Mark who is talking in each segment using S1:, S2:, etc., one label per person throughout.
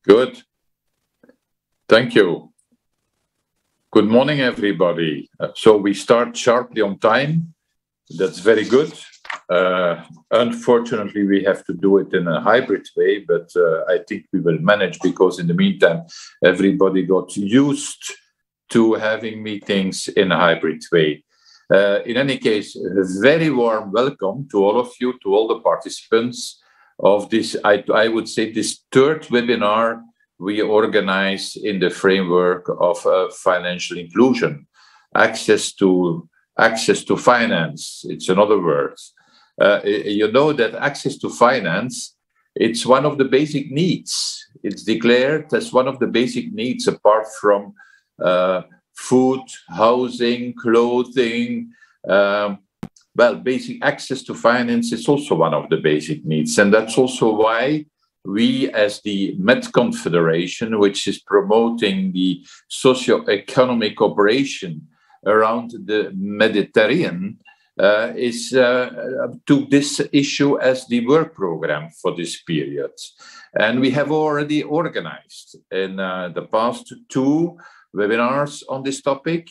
S1: Good. Thank you. Good morning, everybody. So we start sharply on time. That's very good. Unfortunately, we have to do it in a hybrid way, but I think we will manage because in the meantime, everybody got used to having meetings in a hybrid way. In any case, a very warm welcome to all of you, to all the participants of this, I would say, this third webinar we organize in the framework of financial inclusion, access to finance. It's another word. You know that access to finance, it's one of the basic needs. It's declared as one of the basic needs apart from food, housing, clothing. Basic access to finance is also one of the basic needs. And that's also why we, as the Med Confederation, which is promoting the socio-economic cooperation around the Mediterranean, took this issue as the work program for this period. And we have already organized in the past 2 webinars on this topic,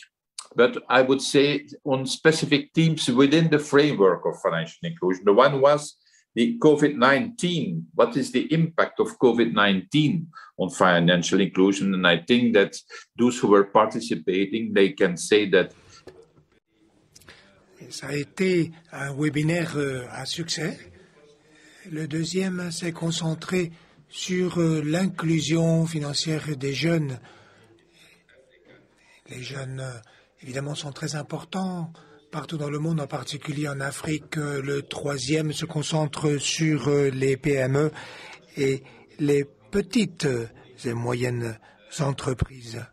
S1: but I would say on specific themes within the framework of financial inclusion. The one was the COVID-19. What is the impact of COVID-19 on financial inclusion? And I think that those who were participating, they can say that.
S2: Ça a été un webinaire à succès. Le deuxième s'est concentré sur l'inclusion financière des jeunes. Les jeunes, évidemment, sont très importants partout dans le monde, en particulier en Afrique. Le troisième se concentre sur les PME et les petites et moyennes entreprises.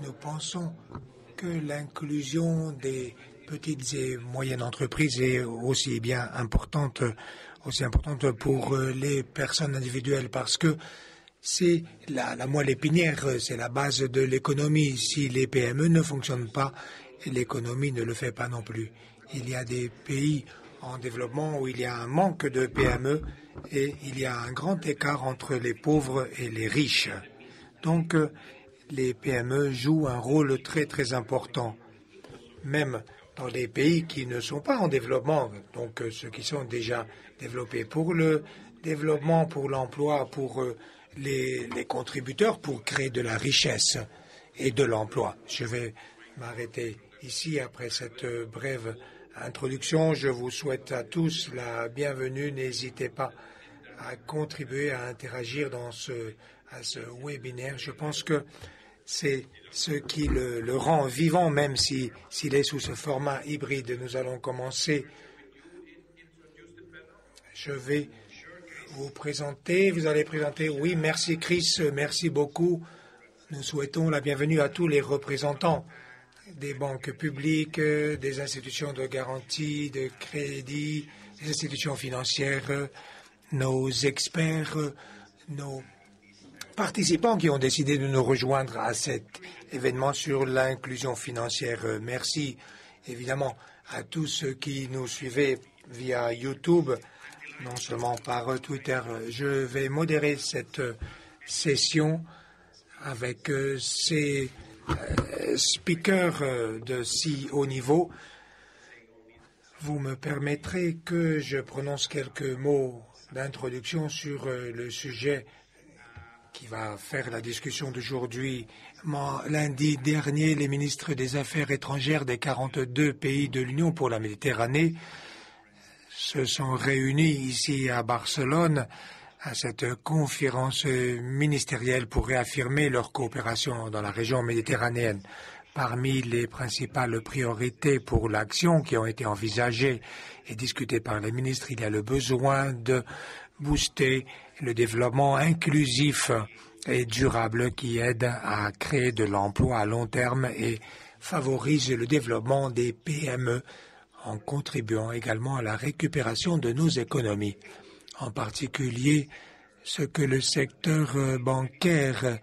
S2: Nous pensons que l'inclusion des petites et moyennes entreprises est aussi importante pour les personnes individuelles parce que c'est la moelle épinière, c'est la base de l'économie. Si les PME ne fonctionnent pas, l'économie ne le fait pas non plus. Il y a des pays en développement où il y a un manque de PME et il y a un grand écart entre les pauvres et les riches. Donc, les PME jouent un rôle très très important, même dans les pays qui ne sont pas en développement, donc ceux qui sont déjà développés. Pour le développement, pour l'emploi, pour les contributeurs, pour créer de la richesse et de l'emploi. Je vais m'arrêter ici après cette brève introduction. Je vous souhaite à tous la bienvenue. N'hésitez pas à contribuer, à interagir à ce webinaire. Je pense que c'est ce qui le rend vivant, même s'il est sous ce format hybride. Nous allons commencer. Je vais vous présenter. Vous allez présenter. Oui, merci Chris, merci beaucoup. Nous souhaitons la bienvenue à tous les représentants des banques publiques, des institutions de garantie, de crédit, des institutions financières, nos experts, nos participants qui ont décidé de nous rejoindre à cet événement sur l'inclusion financière. Merci évidemment à tous ceux qui nous suivaient via YouTube, non seulement par Twitter. Je vais modérer cette session avec ces speakers de si haut niveau. Vous me permettrez que je prononce quelques mots d'introduction sur le sujet qui va faire la discussion d'aujourd'hui. Lundi dernier, les ministres des Affaires étrangères des 42 pays de l'Union pour la Méditerranée se sont réunis ici à Barcelone à cette conférence ministérielle pour réaffirmer leur coopération dans la région méditerranéenne. Parmi les principales priorités pour l'action qui ont été envisagées et discutées par les ministres, il y a le besoin de booster le développement inclusif et durable qui aide à créer de l'emploi à long terme et favorise le développement des PME en contribuant également à la récupération de nos économies. En particulier, ce que le secteur bancaire,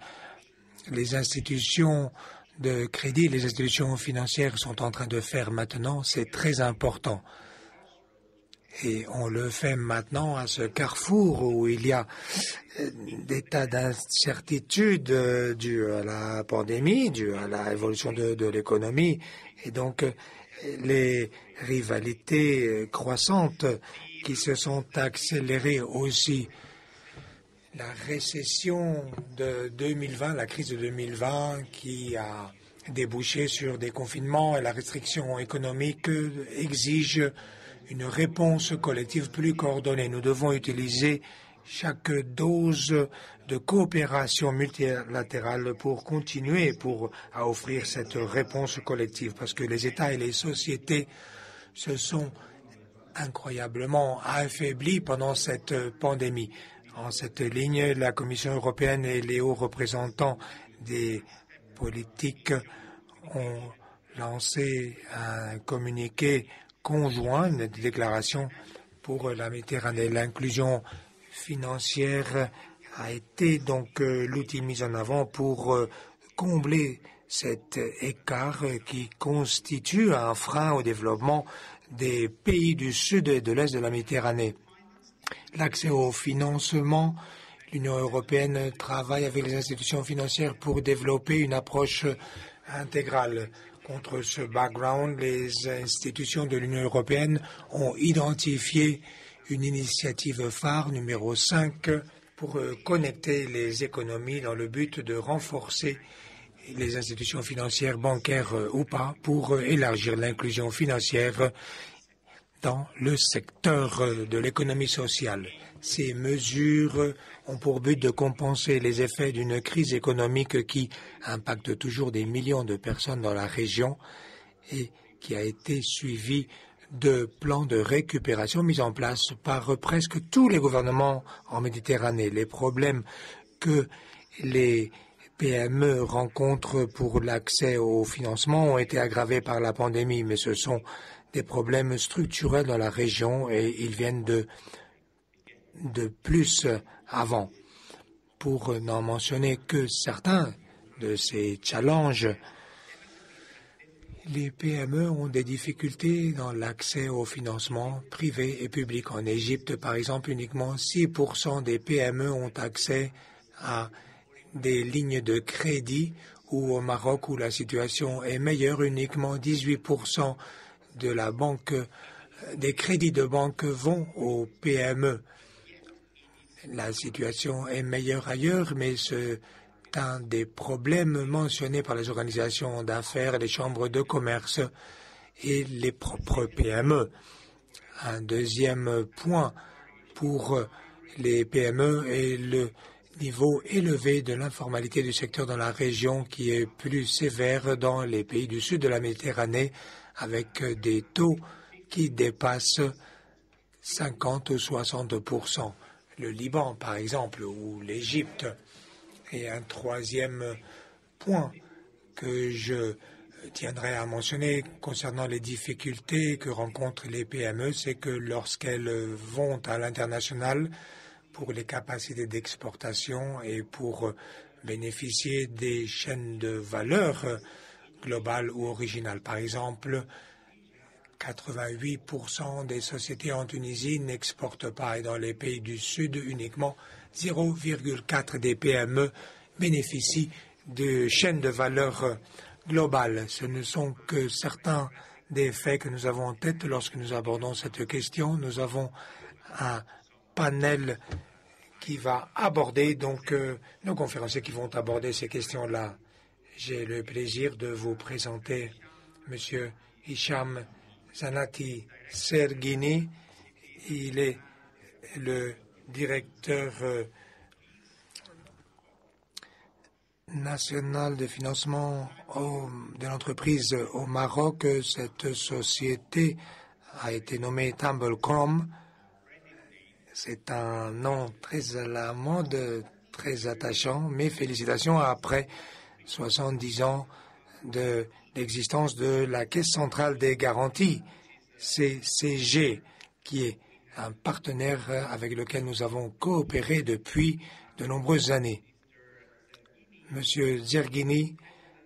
S2: les institutions de crédit, les institutions financières sont en train de faire maintenant, c'est très important. Et on le fait maintenant à ce carrefour où il y a des tas d'incertitudes dues à la pandémie, dues à l'évolution de l'économie. Et donc, les rivalités croissantes qui se sont accélérées aussi. La récession de 2020, la crise de 2020 qui a débouché sur des confinements et la restriction économique exige une réponse collective plus coordonnée. Nous devons utiliser chaque dose de coopération multilatérale pour continuer à offrir cette réponse collective, parce que les États et les sociétés se sont incroyablement affaiblis pendant cette pandémie. En cette ligne, la Commission européenne et les hauts représentants des politiques ont lancé un communiqué conjoint, une déclaration pour la Méditerranée. L'inclusion financière a été donc l'outil mis en avant pour combler cet écart qui constitue un frein au développement des pays du sud et de l'est de la Méditerranée. L'accès au financement, l'Union européenne travaille avec les institutions financières pour développer une approche intégrale. Contre ce background, les institutions de l'Union européenne ont identifié une initiative phare numéro 5 pour connecter les économies dans le but de renforcer les institutions financières, bancaires ou pas, pour élargir l'inclusion financière dans le secteur de l'économie sociale. Ces mesures ont pour but de compenser les effets d'une crise économique qui impacte toujours des millions de personnes dans la région et qui a été suivie de plans de récupération mis en place par presque tous les gouvernements en Méditerranée. Les problèmes que les PME rencontrent pour l'accès au financement ont été aggravés par la pandémie, mais ce sont des problèmes structurels dans la région et ils viennent de plus avant. Pour n'en mentionner que certains de ces challenges, les PME ont des difficultés dans l'accès au financement privé et public. En Égypte, par exemple, uniquement 6% des PME ont accès à des lignes de crédit, ou au Maroc, où la situation est meilleure, uniquement 18% des crédits de banque vont aux PME. La situation est meilleure ailleurs, mais c'est un des problèmes mentionnés par les organisations d'affaires, les chambres de commerce et les propres PME. Un deuxième point pour les PME est le niveau élevé de l'informalité du secteur dans la région, qui est plus sévère dans les pays du sud de la Méditerranée, avec des taux qui dépassent 50 ou 60%. Le Liban, par exemple, ou l'Égypte. Et un troisième point que je tiendrai à mentionner concernant les difficultés que rencontrent les PME, c'est que lorsqu'elles vont à l'international pour les capacités d'exportation et pour bénéficier des chaînes de valeur globales ou originales. Par exemple, 88% des sociétés en Tunisie n'exportent pas, et dans les pays du Sud, uniquement 0,4 des PME bénéficient de chaînes de valeur globales. Ce ne sont que certains des faits que nous avons en tête lorsque nous abordons cette question. Nous avons un panel qui va aborder, donc nos conférenciers qui vont aborder ces questions-là. J'ai le plaisir de vous présenter Monsieur Hicham Zanati Serghini. Il est le directeur national de financement de l'entreprise au Maroc. Cette société a été nommée Tamblecrom. C'est un nom très à la mode, très attachant. Mes félicitations après 70 ans de l'existence de la Caisse centrale des garanties, CCG, qui est un partenaire avec lequel nous avons coopéré depuis de nombreuses années. Monsieur Zerghini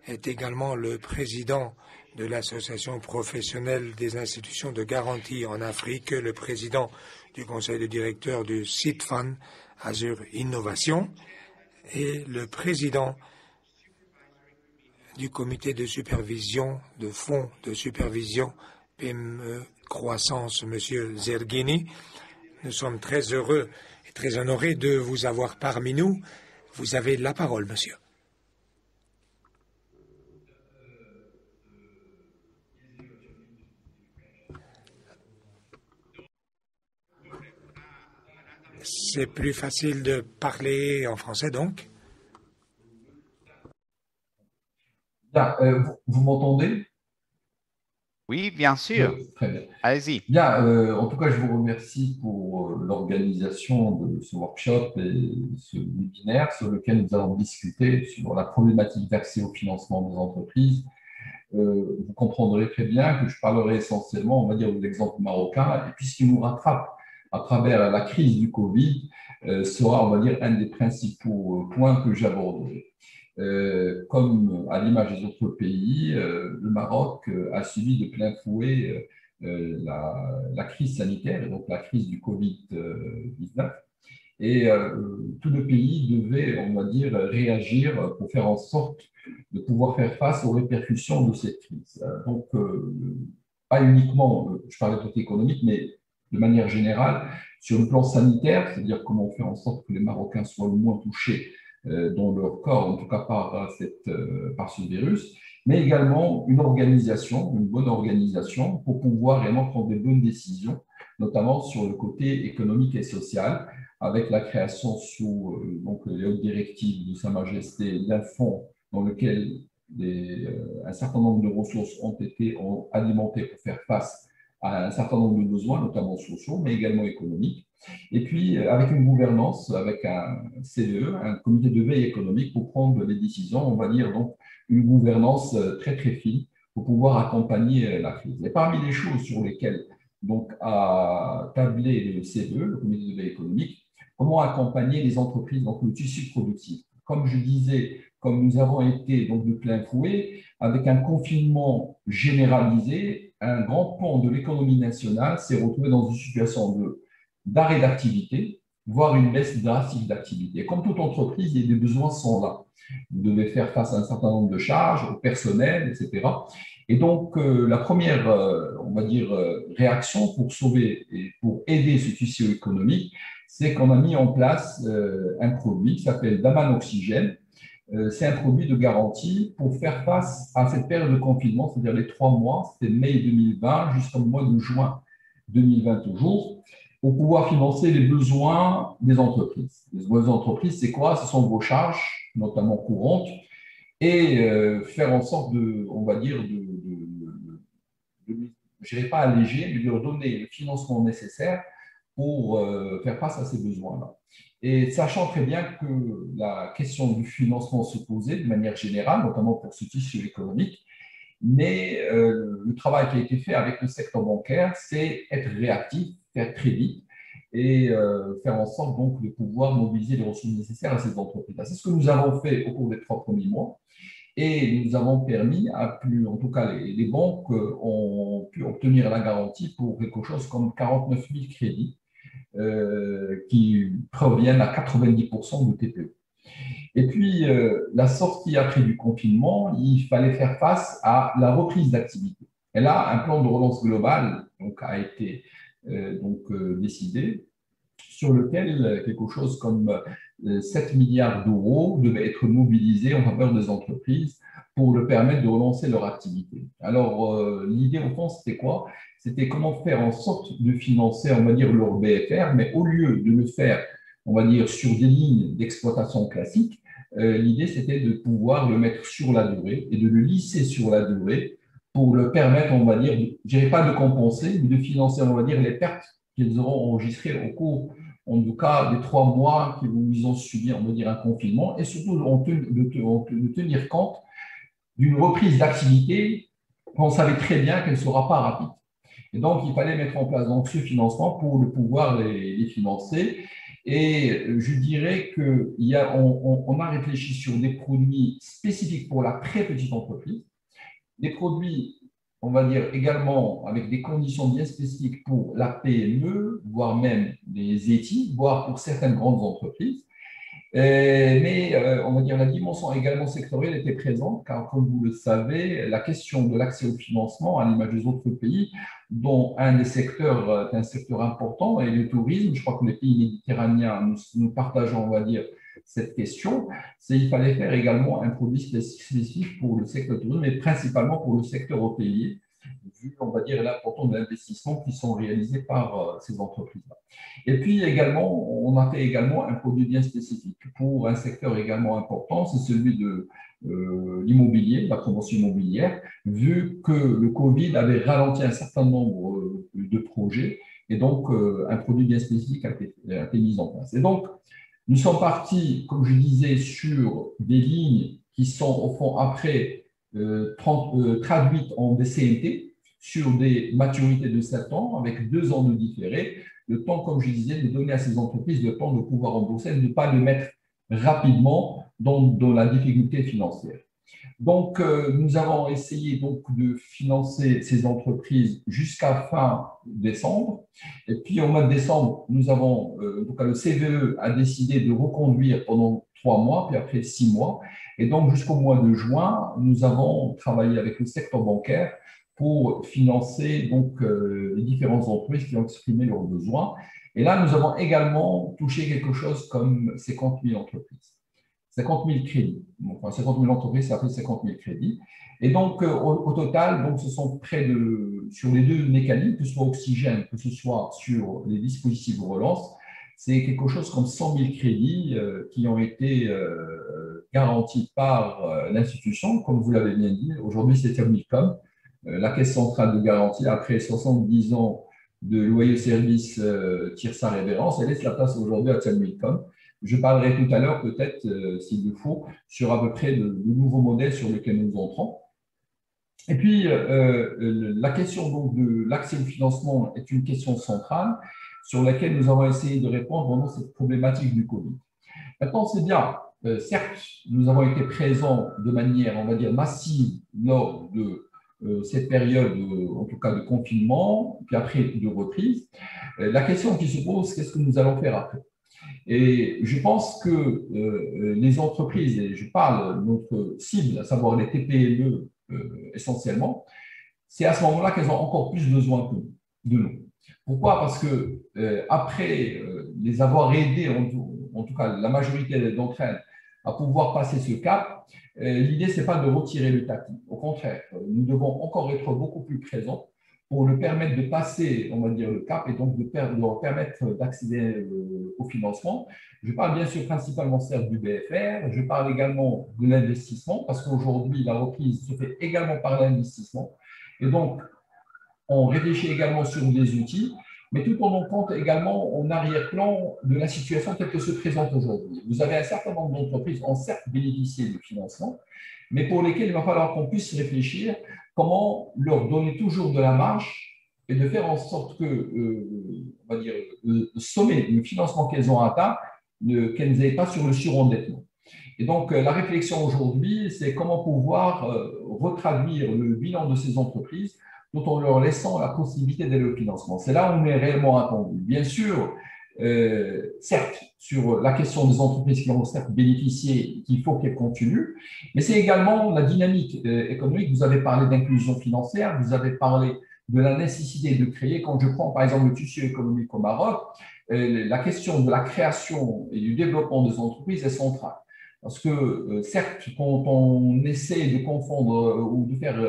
S2: est également le président de l'Association professionnelle des institutions de garantie en Afrique, le président du conseil de directeur du CITFAN Azure Innovation et le président du comité de supervision de fonds de supervision PME Croissance, M. Zerghini. Nous sommes très heureux et très honorés de vous avoir parmi nous. Vous avez la parole, monsieur. C'est plus facile de parler en français, donc.
S3: Bien, vous m'entendez?
S4: Oui, bien sûr.
S3: Très bien.
S4: Allez-y.
S3: Bien, en tout cas, je vous remercie pour l'organisation de ce workshop et ce webinaire sur lequel nous allons discuter sur la problématique d'accès au financement des entreprises. Vous comprendrez très bien que je parlerai essentiellement, on va dire, de l'exemple marocain, et puis ce qui nous rattrape à travers la crise du Covid sera, on va dire, un des principaux points que j'aborderai. Comme à l'image des autres pays, le Maroc a subi de plein fouet la crise sanitaire, et donc la crise du Covid-19. Et tout le pays devait, on va dire, réagir pour faire en sorte de pouvoir faire face aux répercussions de cette crise. Donc, pas uniquement, je parle de côté économique, mais de manière générale, sur le plan sanitaire, c'est-à-dire comment faire en sorte que les Marocains soient le moins touchés dans leur corps, en tout cas par ce virus, mais également une bonne organisation pour pouvoir réellement prendre des bonnes décisions, notamment sur le côté économique et social, avec la création sous donc, les hautes directives de Sa Majesté d'un fonds dans lequel un certain nombre de ressources ont été alimentées pour faire face à un certain nombre de besoins, notamment sociaux, mais également économiques. Et puis, avec une gouvernance, avec un CDE, un comité de veille économique, pour prendre des décisions, on va dire donc une gouvernance très très fine pour pouvoir accompagner la crise. Et parmi les choses sur lesquelles donc, a tablé le CDE, le comité de veille économique, comment accompagner les entreprises dans le tissu productif. Comme je disais, comme nous avons été donc de plein fouet, avec un confinement généralisé, un grand pan de l'économie nationale s'est retrouvé dans une situation d'arrêt d'activité, voire une baisse drastique d'activité. Comme toute entreprise, les besoins sont là. Vous devez faire face à un certain nombre de charges, au personnel, etc. Et donc, la première, on va dire, réaction pour sauver et pour aider ce tissu économique, c'est qu'on a mis en place un produit qui s'appelle Daman Oxygène. C'est un produit de garantie pour faire face à cette période de confinement, c'est-à-dire les 3 mois, c'était mai 2020 jusqu'au mois de juin 2020 toujours, pour pouvoir financer les besoins des entreprises. Les besoins des entreprises, c'est quoi? Ce sont vos charges, notamment courantes, et faire en sorte de, on va dire, je ne dirais pas alléger, mais de leur donner le financement nécessaire pour faire face à ces besoins-là. Et sachant très bien que la question du financement se posait de manière générale, notamment pour ce tissu économique, mais le travail qui a été fait avec le secteur bancaire, c'est être réactif, faire très vite et faire en sorte donc de pouvoir mobiliser les ressources nécessaires à ces entreprises. C'est ce que nous avons fait au cours des 3 premiers mois. Et nous avons permis, en tout cas les banques ont pu obtenir la garantie pour quelque chose comme 49 000 crédits qui proviennent à 90% de TPE. Et puis, la sortie après du confinement, il fallait faire face à la reprise d'activité. Et là, un plan de relance global donc, a été décidé, sur lequel quelque chose comme 7 milliards d'euros devaient être mobilisés en faveur des entreprises pour leur permettre de relancer leur activité. Alors, l'idée au fond, c'était quoi? C'était comment faire en sorte de financer, on va dire, leur BFR, mais au lieu de le faire, on va dire, sur des lignes d'exploitation classiques, l'idée, c'était de pouvoir le mettre sur la durée et de le lisser sur la durée pour le permettre, on va dire, je dirais pas de compenser, mais de financer, on va dire, les pertes qu'ils auront enregistrées au cours, en tout cas, des 3 mois qu'ils ont subi, on va dire, un confinement, et surtout de tenir compte d'une reprise d'activité qu'on savait très bien qu'elle ne sera pas rapide. Et donc, il fallait mettre en place donc, ce financement pour pouvoir les financer. Et je dirais qu'on a réfléchi sur des produits spécifiques pour la très petite entreprise, des produits, on va dire également avec des conditions bien spécifiques pour la PME, voire même les ETI, voire pour certaines grandes entreprises. Mais on va dire la dimension également sectorielle était présente, car comme vous le savez, la question de l'accès au financement, à l'image des autres pays, dont un des secteurs est un secteur important, et le tourisme, je crois que les pays méditerranéens, nous partageons, on va dire, cette question, c'est qu'il fallait faire également un produit spécifique pour le secteur tourisme, mais principalement pour le secteur hôtelier, vu, on va dire, l'importance de l'investissement qui sont réalisés par ces entreprises-là. Et puis également, on a fait également un produit bien spécifique pour un secteur également important, c'est celui de l'immobilier, la promotion immobilière, vu que le Covid avait ralenti un certain nombre de projets, et donc un produit bien spécifique a été mis en place. Et donc, nous sommes partis, comme je disais, sur des lignes qui sont au fond après traduites en des CNT sur des maturités de 7 ans avec 2 ans de différé, le temps, comme je disais, de donner à ces entreprises le temps de pouvoir rembourser, de ne pas le mettre rapidement dans la difficulté financière. Donc, nous avons essayé donc de financer ces entreprises jusqu'à fin décembre. Et puis, au mois de décembre, nous avons, en tout cas, le CVE a décidé de reconduire pendant 3 mois, puis après 6 mois. Et donc, jusqu'au mois de juin, nous avons travaillé avec le secteur bancaire pour financer donc, les différentes entreprises qui ont exprimé leurs besoins. Et là, nous avons également touché quelque chose comme 50 000 entreprises. 50 000 crédits. Enfin, 50 000 entreprises, ça fait 50 000 crédits. Et donc, au total, donc, ce sont près de, sur les 2 mécanismes, que ce soit Oxygène, que ce soit sur les dispositifs de relance, c'est quelque chose comme 100 000 crédits qui ont été garantis par l'institution. Comme vous l'avez bien dit, aujourd'hui, c'est Milcom, la Caisse centrale de garantie, après 70 ans de loyer service tire sa révérence, elle laisse la place aujourd'hui à Milcom. Je parlerai tout à l'heure, peut-être, s'il le faut, sur à peu près de nouveaux modèles sur lesquels nous entrons. Et puis, la question donc, de l'accès au financement est une question centrale sur laquelle nous avons essayé de répondre pendant cette problématique du Covid. Maintenant, c'est bien, certes, nous avons été présents de manière, on va dire, massive lors de cette période, en tout cas de confinement, puis après de reprise. La question qui se pose, qu'est-ce que nous allons faire après ? Et je pense que les entreprises, et je parle de notre cible, à savoir les TPE essentiellement, c'est à ce moment-là qu'elles ont encore plus besoin de nous. Pourquoi ? Parce que après les avoir aidées, en tout cas la majorité d'entre elles, à pouvoir passer ce cap, l'idée, ce n'est pas de retirer le tapis. Au contraire, nous devons encore être beaucoup plus présents pour leur permettre de passer, on va dire, le cap et donc de leur permettre d'accéder au financement. Je parle bien sûr principalement certes du BFR, je parle également de l'investissement parce qu'aujourd'hui, la reprise se fait également par l'investissement. Et donc, on réfléchit également sur des outils, mais tout en tenant compte également en arrière-plan de la situation telle que se présente aujourd'hui. Vous avez un certain nombre d'entreprises qui ont certes bénéficié du financement, mais pour lesquelles il va falloir qu'on puisse réfléchir comment leur donner toujours de la marge et de faire en sorte que, on va dire, le sommet, le financement qu'elles ont atteint, qu'elles n'aient pas sur le surendettement. Et donc, la réflexion aujourd'hui, c'est comment pouvoir retraduire le bilan de ces entreprises tout en leur laissant la possibilité d'aller au financement. C'est là où on est réellement attendu. Bien sûr, certes, sur la question des entreprises qui ont certes bénéficié, qu'il faut qu'elles continuent, mais c'est également la dynamique économique. Vous avez parlé d'inclusion financière, vous avez parlé de la nécessité de créer. Quand je prends par exemple le tissu économique au Maroc, la question de la création et du développement des entreprises est centrale. Parce que certes, quand on essaie de confondre ou de faire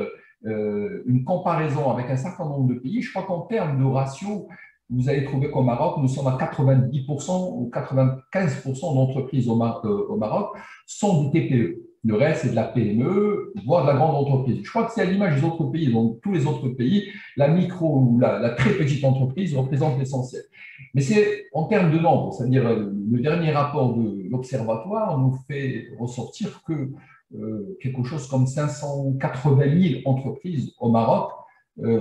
S3: une comparaison avec un certain nombre de pays, je crois qu'en termes de ratio, vous allez trouver qu'au Maroc, nous sommes à 90% ou 95% d'entreprises au Maroc sont des TPE. Le reste, c'est de la PME, voire de la grande entreprise. Je crois que c'est à l'image des autres pays. Dans tous les autres pays, la micro ou la très petite entreprise représente l'essentiel. Mais c'est en termes de nombre, c'est-à-dire le dernier rapport de l'Observatoire nous fait ressortir que quelque chose comme 580 000 entreprises au Maroc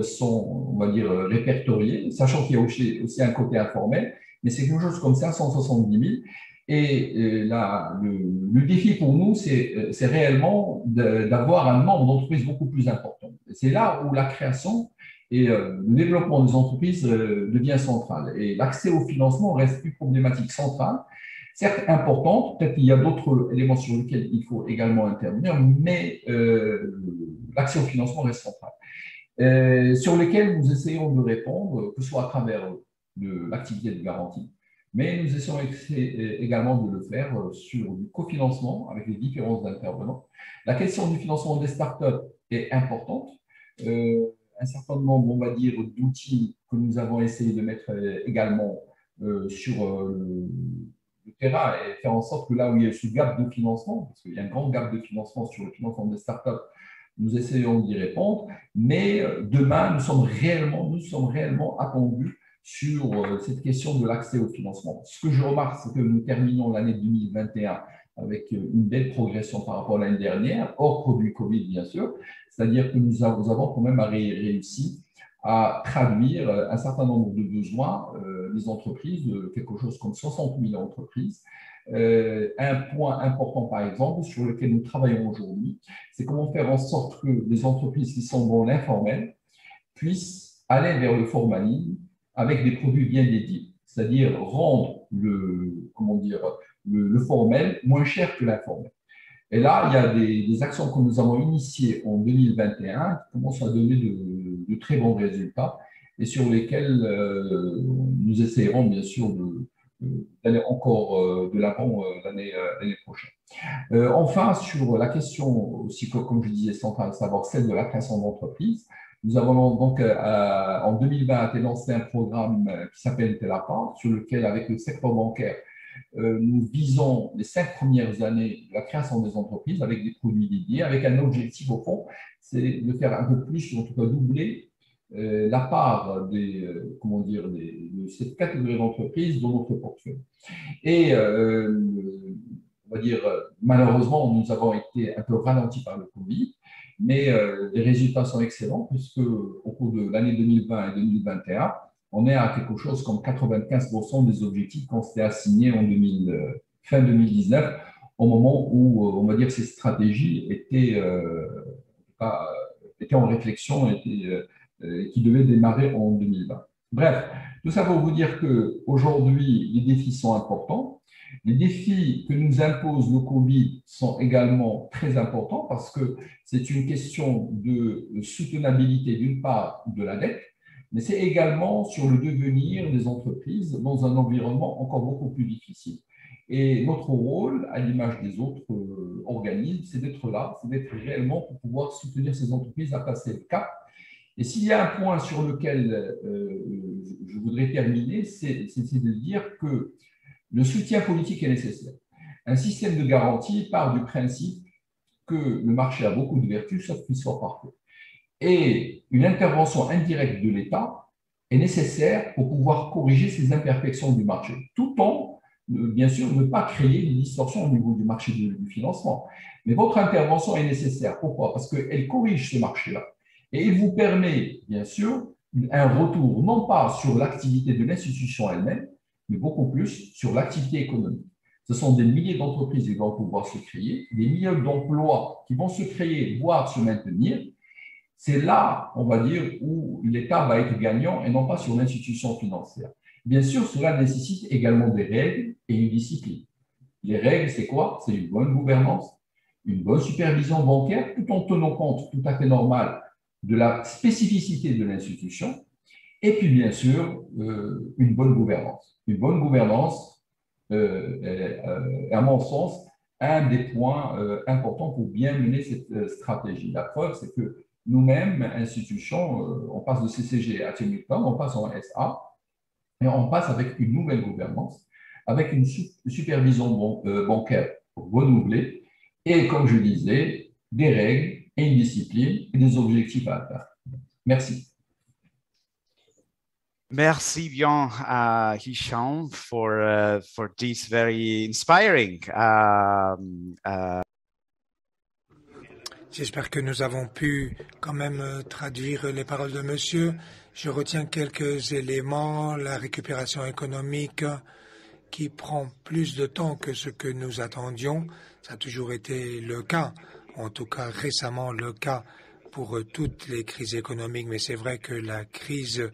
S3: sont, on va dire, répertoriées, sachant qu'il y a aussi un côté informel, mais c'est quelque chose comme 570 000. Et le défi pour nous, c'est réellement d'avoir un nombre d'entreprises beaucoup plus important. C'est là où la création et le développement des entreprises devient central. Et l'accès au financement reste une problématique centrale, certes importante, peut-être qu'il y a d'autres éléments sur lesquels il faut également intervenir, mais l'accès au financement reste central. Sur lesquels nous essayons de répondre, que ce soit à travers l'activité de garantie, mais nous essayons également de le faire sur du cofinancement avec les différents intervenants. La question du financement des startups est importante. Un certain nombre, on va dire, d'outils que nous avons essayé de mettre également sur le terrain et faire en sorte que là où il y a ce gap de financement, parce qu'il y a un grand gap de financement sur le financement des startups, nous essayons d'y répondre, mais demain, nous sommes réellement attendus sur cette question de l'accès au financement. Ce que je remarque, c'est que nous terminons l'année 2021 avec une belle progression par rapport à l'année dernière, hors produit Covid, bien sûr, c'est-à-dire que nous avons quand même réussi à traduire un certain nombre de besoins des entreprises, quelque chose comme 60 000 entreprises. Un point important, par exemple, sur lequel nous travaillons aujourd'hui, c'est comment faire en sorte que les entreprises qui sont dans l'informel puissent aller vers le formalisme avec des produits bien dédiés, c'est-à-dire rendre le formel moins cher que l'informel. Et là, il y a des actions que nous avons initiées en 2021 qui commencent à donner de très bons résultats et sur lesquels nous essayerons bien sûr d'aller encore de l'avant l'année prochaine. Enfin, sur la question aussi, comme je disais, centrale, à savoir celle de la création d'entreprises, nous avons donc en 2020 été lancé un programme qui s'appelle Telapa, sur lequel, avec le secteur bancaire, nous visons les 5 premières années de la création des entreprises avec des produits dédiés, avec un objectif au fond, c'est de faire un peu plus, en tout cas doubler la part de cette catégorie d'entreprises dans notre portefeuille. Et on va dire, malheureusement, nous avons été un peu ralentis par le Covid, mais les résultats sont excellents puisque au cours de l'année 2020 et 2021, on est à quelque chose comme 95% des objectifs qu'on s'était assignés en fin 2019, au moment où, on va dire, ces stratégies étaient en réflexion et qui devaient démarrer en 2020. Bref, tout ça pour vous dire qu'aujourd'hui, les défis sont importants. Les défis que nous impose le Covid sont également très importants parce que c'est une question de soutenabilité d'une part de la dette, mais c'est également sur le devenir des entreprises dans un environnement encore beaucoup plus difficile. Et notre rôle, à l'image des autres organismes, c'est d'être là, c'est d'être réellement pour pouvoir soutenir ces entreprises à passer le cap. Et s'il y a un point sur lequel je voudrais terminer, c'est de dire que le soutien politique est nécessaire. Un système de garantie part du principe que le marché a beaucoup de vertus, sauf qu'il soit parfait. Et une intervention indirecte de l'État est nécessaire pour pouvoir corriger ces imperfections du marché, tout en, bien sûr, ne pas créer des distorsions au niveau du marché du financement. Mais votre intervention est nécessaire. Pourquoi? Parce qu'elle corrige ce marché-là. Et il vous permet, bien sûr, un retour, non pas sur l'activité de l'institution elle-même, mais beaucoup plus sur l'activité économique. Ce sont des milliers d'entreprises qui vont pouvoir se créer, des milliers d'emplois qui vont se créer, voire se maintenir. C'est là, on va dire, où l'État va être gagnant et non pas sur l'institution financière. Bien sûr, cela nécessite également des règles et une discipline. Les règles, c'est quoi? C'est une bonne gouvernance, une bonne supervision bancaire, tout en tenant compte, tout à fait normal, de la spécificité de l'institution. Et puis, bien sûr, une bonne gouvernance. Une bonne gouvernance est, à mon sens, un des points importants pour bien mener cette stratégie. La preuve, c'est que nous-mêmes, institutions, on passe de CCG à Tchémicom, on passe en SA, et on passe avec une nouvelle gouvernance, avec une supervision bancaire renouvelée, et comme je disais, des règles et une discipline et des objectifs à atteindre. Merci.
S4: Merci bien, Hicham, for this very inspiring.
S2: J'espère que nous avons pu quand même traduire les paroles de monsieur. Je retiens quelques éléments, la récupération économique qui prend plus de temps que ce que nous attendions. Ça a toujours été le cas, en tout cas récemment le cas pour toutes les crises économiques, mais c'est vrai que la crise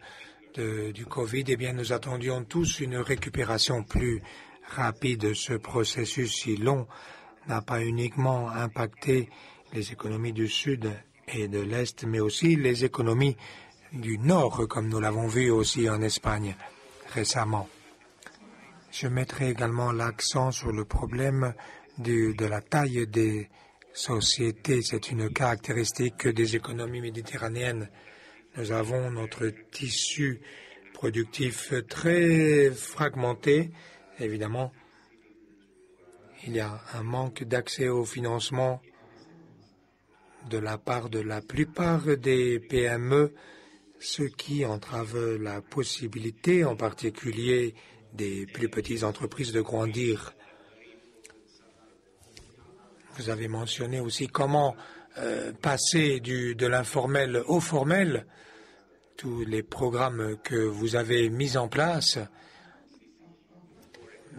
S2: du Covid, eh bien, nous attendions tous une récupération plus rapide. Ce processus si long n'a pas uniquement impacté les économies du Sud et de l'Est, mais aussi les économies du Nord, comme nous l'avons vu aussi en Espagne récemment. Je mettrai également l'accent sur le problème de la taille des sociétés. C'est une caractéristique des économies méditerranéennes. Nous avons notre tissu productif très fragmenté. Évidemment, il y a un manque d'accès au financement de la part de la plupart des PME, ce qui entrave la possibilité, en particulier des plus petites entreprises, de grandir. Vous avez mentionné aussi comment passer de l'informel au formel. Tous les programmes que vous avez mis en place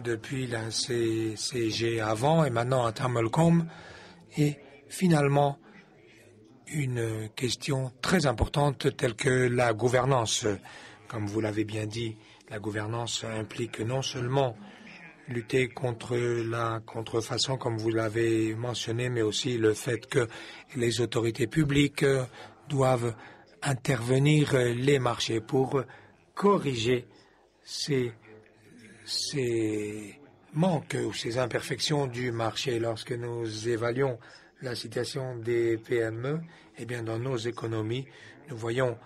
S2: depuis la CCG avant et maintenant à Tamelcom, et finalement une question très importante telle que la gouvernance. Comme vous l'avez bien dit, la gouvernance implique non seulement lutter contre la contrefaçon, comme vous l'avez mentionné, mais aussi le fait que les autorités publiques doivent intervenir les marchés pour corriger ces manques ou ces imperfections du marché. Lorsque nous évaluons la situation des PME, eh bien, dans nos économies, nous voyons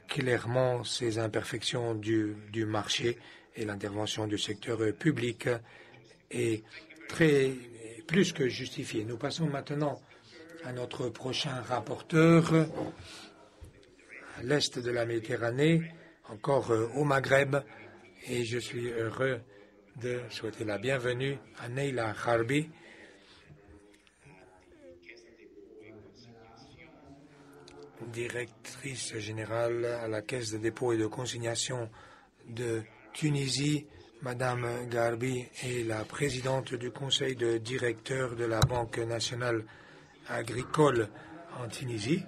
S2: clairement ces imperfections du marché, et l'intervention du secteur public est plus que justifiée. Nous passons maintenant à notre prochain rapporteur, à l'est de la Méditerranée, encore au Maghreb, et je suis heureux de souhaiter la bienvenue à Neila Harbi, directrice générale à la Caisse de dépôt et de consignation de Tunisie. Madame Garbi est la présidente du conseil de directeur de la Banque nationale agricole en Tunisie.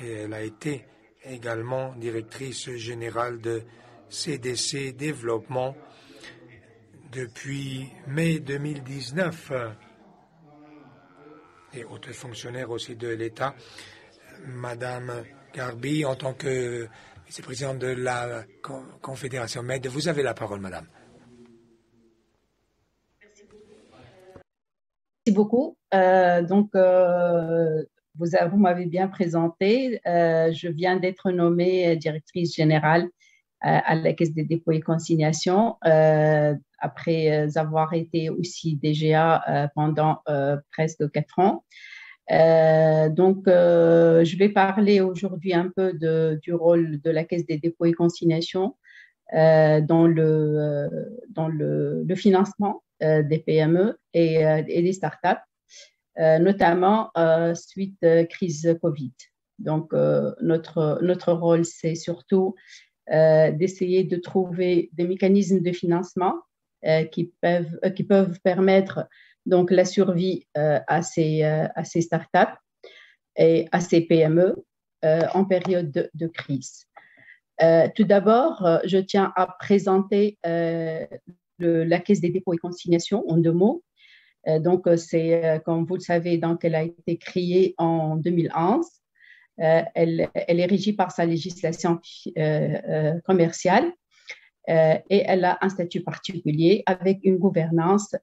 S2: Et elle a été également directrice générale de CDC Développement depuis mai 2019 et haute fonctionnaire aussi de l'État. Madame Garbi, en tant que vice-présidente de la Confédération MED, vous avez la parole, madame.
S5: Merci beaucoup. Vous m'avez bien présenté. Je viens d'être nommée directrice générale à la Caisse des dépôts et consignations après avoir été aussi DGA pendant presque 4 ans. Je vais parler aujourd'hui un peu du rôle de la Caisse des dépôts et consignations dans le financement des PME et des startups, notamment suite crise Covid. Donc, notre rôle, c'est surtout d'essayer de trouver des mécanismes de financement qui peuvent permettre donc la survie à ces startups et à ces PME en période de crise. Tout d'abord, je tiens à présenter la Caisse des dépôts et consignations en 2 mots. C'est, comme vous le savez, donc elle a été créée en 2011. Elle est régie par sa législation commerciale et elle a un statut particulier avec une gouvernance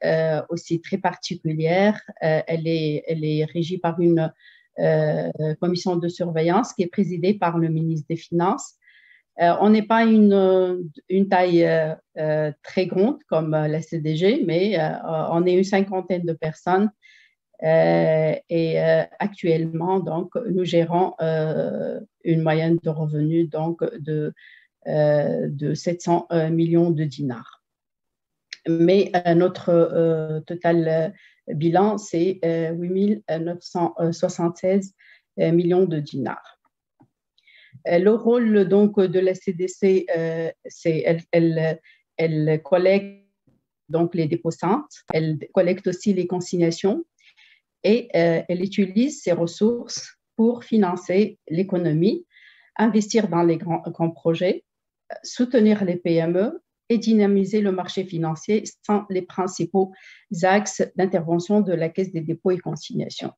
S5: aussi très particulière. Elle est régie par une commission de surveillance qui est présidée par le ministre des Finances. On n'est pas une taille très grande comme la CDG, mais on est une 50aine de personnes. Actuellement, donc, nous gérons une moyenne de revenus donc, de 700 millions de dinars. Mais notre total bilan, c'est 8 976 millions de dinars. Le rôle donc de la CDC, c'est elle collecte donc les déposantes, elle collecte aussi les consignations et elle utilise ses ressources pour financer l'économie, investir dans les grands projets, soutenir les PME et dynamiser le marché financier sont les principaux axes d'intervention de la Caisse des dépôts et consignations.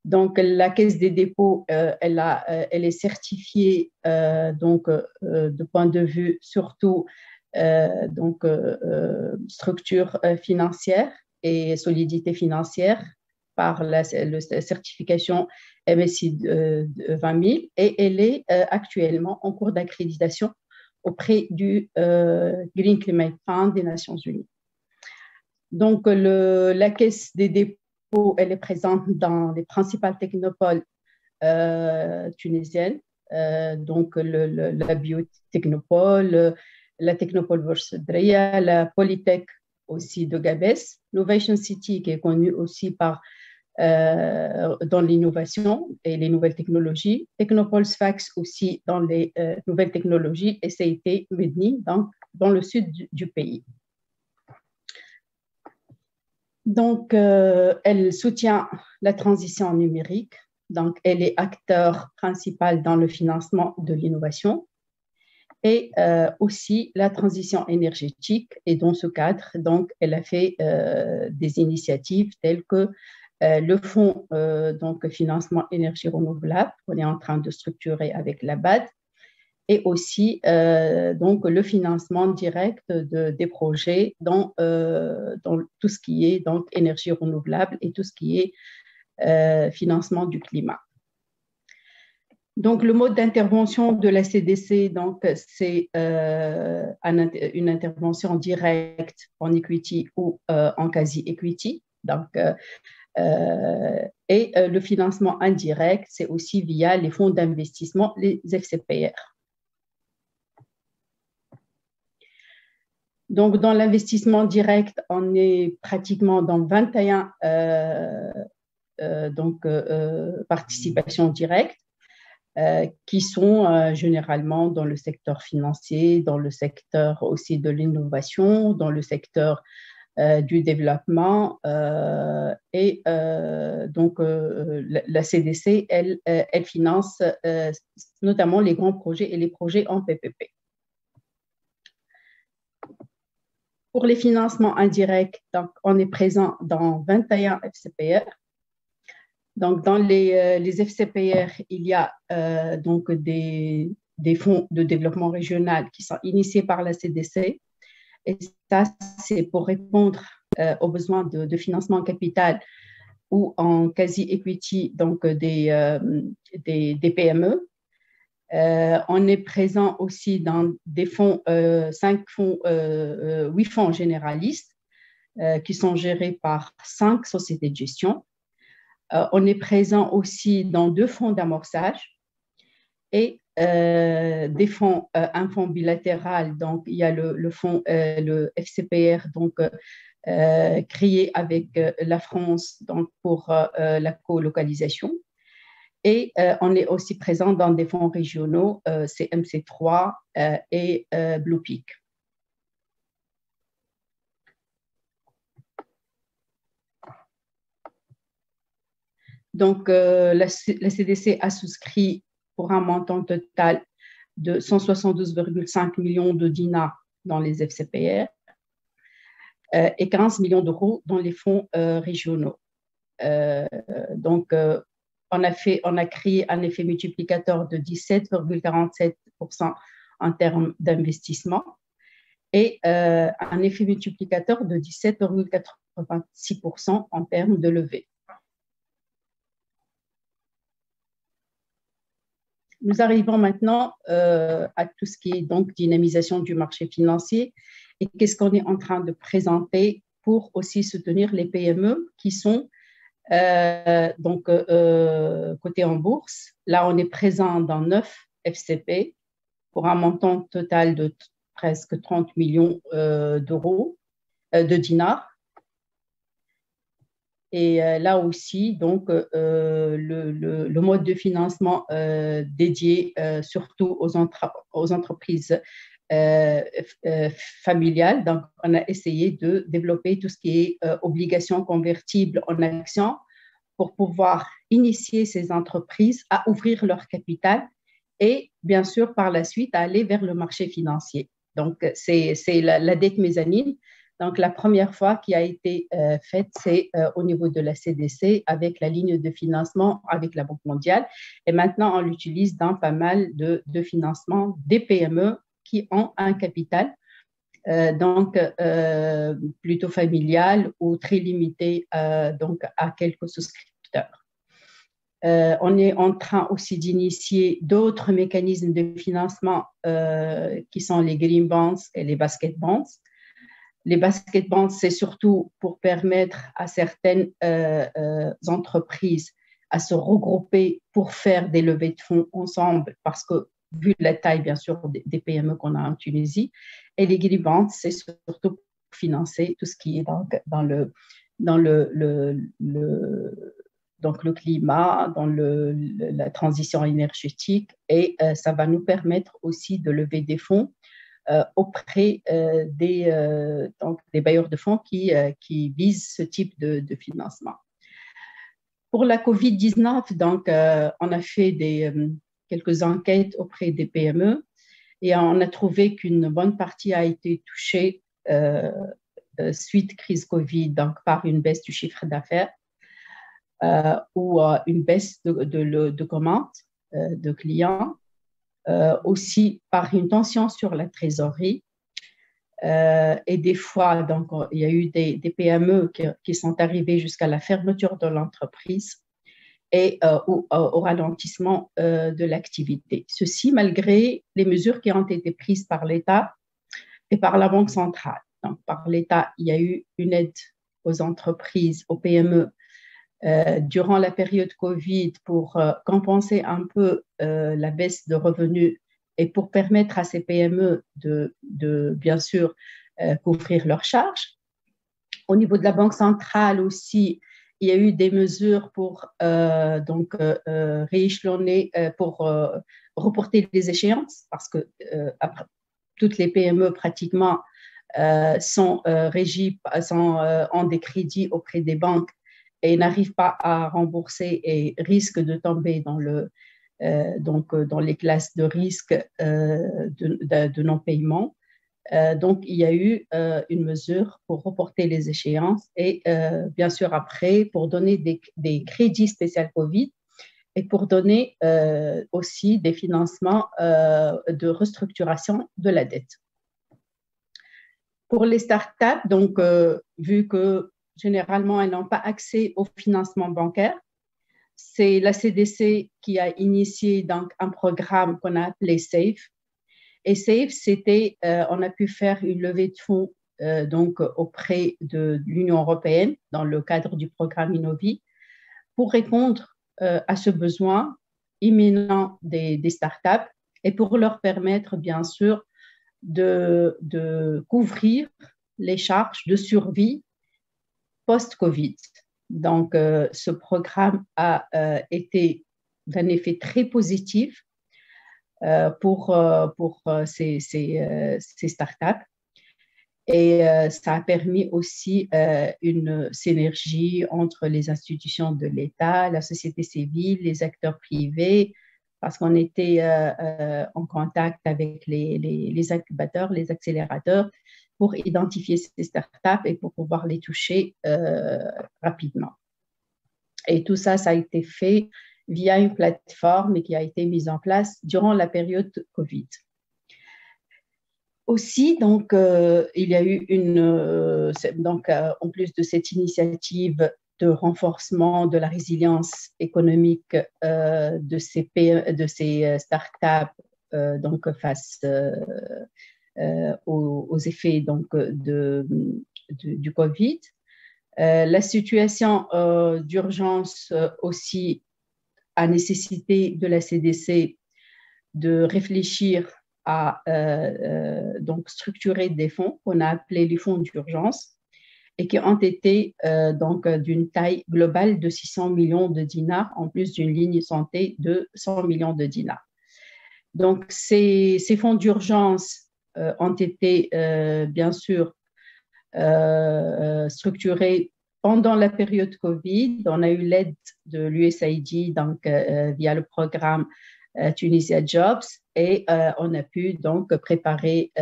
S5: Donc, la Caisse des dépôts, elle est certifiée de point de vue surtout structure financière et solidité financière par la certification MSCI 20 000 et elle est actuellement en cours d'accréditation auprès du Green Climate Fund des Nations Unies. Donc, la Caisse des dépôts, elle est présente dans les principales technopoles tunisiennes, donc la Biotechnopole, la Technopole Bourse-Dria, la Polytech aussi de Gabès, Novation City qui est connue aussi dans l'innovation et les nouvelles technologies, Technopole Sfax aussi dans les nouvelles technologies et CIT Medni dans le sud du pays. Donc, elle soutient la transition numérique. Donc, elle est acteur principal dans le financement de l'innovation et aussi la transition énergétique. Et dans ce cadre, donc, elle a fait des initiatives telles que le fonds financement énergie renouvelable qu'on est en train de structurer avec la BAD et aussi le financement direct des projets dans tout ce qui est donc, énergie renouvelable et tout ce qui est financement du climat. Donc, le mode d'intervention de la CDC, c'est une intervention directe en equity ou en quasi-equity. Et le financement indirect, c'est aussi via les fonds d'investissement, les FCPR. Donc, dans l'investissement direct, on est pratiquement dans 21 participations directes qui sont généralement dans le secteur financier, dans le secteur aussi de l'innovation, dans le secteur du développement. La CDC, elle finance notamment les grands projets et les projets en PPP. Pour les financements indirects, donc, on est présent dans 21 FCPR. Donc, dans les FCPR, il y a des fonds de développement régional qui sont initiés par la CDC. Et ça, c'est pour répondre aux besoins de financement en capital ou en quasi-equity, donc des PME. On est présent aussi dans des fonds, 8 fonds généralistes qui sont gérés par 5 sociétés de gestion. On est présent aussi dans 2 fonds d'amorçage et des fonds, un fonds bilatéral. Donc, il y a le fonds, le FCPR, donc créé avec la France donc, pour la colocalisation. Et on est aussi présent dans des fonds régionaux, c'est MC3 et Blue Peak. Donc, la CDC a souscrit pour un montant total de 172,5 millions de dinars dans les FCPR et 15 millions d'euros dans les fonds régionaux. On a créé un effet multiplicateur de 17,47% en termes d'investissement et un effet multiplicateur de 17,86% en termes de levée. Nous arrivons maintenant à tout ce qui est donc dynamisation du marché financier et qu'est-ce qu'on est en train de présenter pour aussi soutenir les PME qui sont cotés en bourse. Là, on est présent dans 9 FCP pour un montant total de presque 30 millions d'euros, de dinars. Et là aussi, donc, le mode de financement dédié surtout aux entreprises familiales. Donc, on a essayé de développer tout ce qui est obligations convertibles en actions pour pouvoir initier ces entreprises à ouvrir leur capital et bien sûr par la suite à aller vers le marché financier. Donc, c'est la dette mezzanine. Donc, la première fois qui a été faite, c'est au niveau de la CDC avec la ligne de financement avec la Banque mondiale. Et maintenant, on l'utilise dans pas mal de financements des PME qui ont un capital, donc plutôt familial ou très limité donc à quelques souscripteurs. On est en train aussi d'initier d'autres mécanismes de financement qui sont les green bonds et les basket bonds. Les basket bonds, c'est surtout pour permettre à certaines entreprises à se regrouper pour faire des levées de fonds ensemble, parce que vu la taille, bien sûr, des PME qu'on a en Tunisie. Et les green bonds, c'est surtout pour financer tout ce qui est dans le climat, dans la transition énergétique. Et ça va nous permettre aussi de lever des fonds auprès des bailleurs de fonds qui visent ce type de financement. Pour la COVID-19, donc, on a fait quelques enquêtes auprès des PME et on a trouvé qu'une bonne partie a été touchée suite crise COVID, donc par une baisse du chiffre d'affaires ou une baisse de commandes de clients. Aussi par une tension sur la trésorerie. Et des fois, donc, il y a eu des PME qui sont arrivées jusqu'à la fermeture de l'entreprise et au ralentissement de l'activité. Ceci malgré les mesures qui ont été prises par l'État et par la Banque centrale. Donc, par l'État, il y a eu une aide aux entreprises, aux PME, durant la période Covid pour compenser un peu la baisse de revenus et pour permettre à ces PME de bien sûr, couvrir leurs charges. Au niveau de la Banque centrale aussi, il y a eu des mesures pour rééchelonner, pour reporter les échéances, parce que après, toutes les PME pratiquement ont des crédits auprès des banques et n'arrivent pas à rembourser et risquent de tomber dans les classes de risque de non-paiement. Donc, il y a eu une mesure pour reporter les échéances et bien sûr après pour donner des crédits spéciaux Covid et pour donner aussi des financements de restructuration de la dette. Pour les startups, donc vu que généralement, elles n'ont pas accès au financement bancaire. C'est la CDC qui a initié donc, un programme qu'on a appelé SAFE. Et SAFE, c'était, on a pu faire une levée de fonds donc, auprès de l'Union européenne dans le cadre du programme Innovi pour répondre à ce besoin imminent des startups et pour leur permettre, bien sûr, de couvrir les charges de survie post-Covid. Donc, ce programme a été d'un effet très positif pour ces startups. Et ça a permis aussi une synergie entre les institutions de l'État, la société civile, les acteurs privés, parce qu'on était en contact avec les incubateurs, les accélérateurs, pour identifier ces startups et pour pouvoir les toucher rapidement. Et tout ça, ça a été fait via une plateforme qui a été mise en place durant la période Covid. Aussi, donc, il y a eu en plus de cette initiative de renforcement de la résilience économique de ces startups donc, face aux effets donc, du Covid. La situation d'urgence aussi a nécessité de la CDC de réfléchir à donc structurer des fonds qu'on a appelés les fonds d'urgence. et qui ont été donc d'une taille globale de 600 millions de dinars, en plus d'une ligne santé de 100 millions de dinars. Donc, ces fonds d'urgence ont été bien sûr structurés pendant la période Covid. On a eu l'aide de l'USAID donc, via le programme Tunisia Jobs et on a pu donc préparer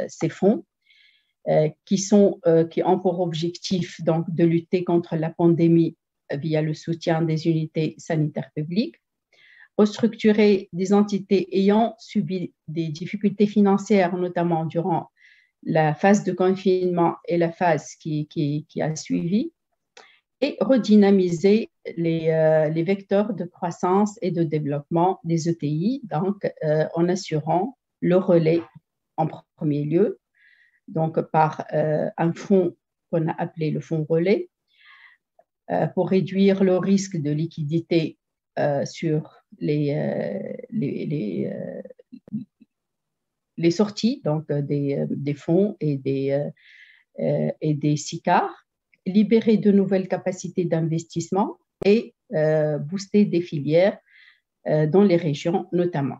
S5: ces fonds qui ont pour objectif donc, de lutter contre la pandémie via le soutien des unités sanitaires publiques, restructurer des entités ayant subi des difficultés financières, notamment durant la phase de confinement et la phase qui a suivi, et redynamiser les vecteurs de croissance et de développement des ETI, donc en assurant le relais en premier lieu, donc par un fonds qu'on a appelé le fonds relais, pour réduire le risque de liquidité sur les sorties donc, des fonds et des SICAR, libérer de nouvelles capacités d'investissement et booster des filières dans les régions notamment.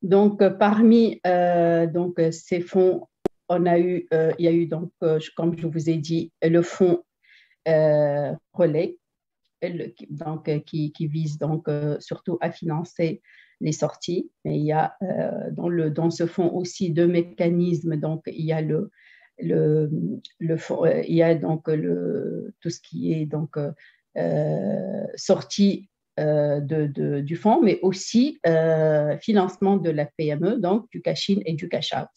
S5: Donc, parmi donc, ces fonds, il y a eu, donc, comme je vous ai dit, le fonds relais, donc, qui vise donc, surtout à financer les sorties. Mais il y a dans ce fonds aussi deux mécanismes. Donc, il y a il y a donc tout ce qui est donc, sortie du fonds, mais aussi financement de la PME, donc du cash-in et du cash-out.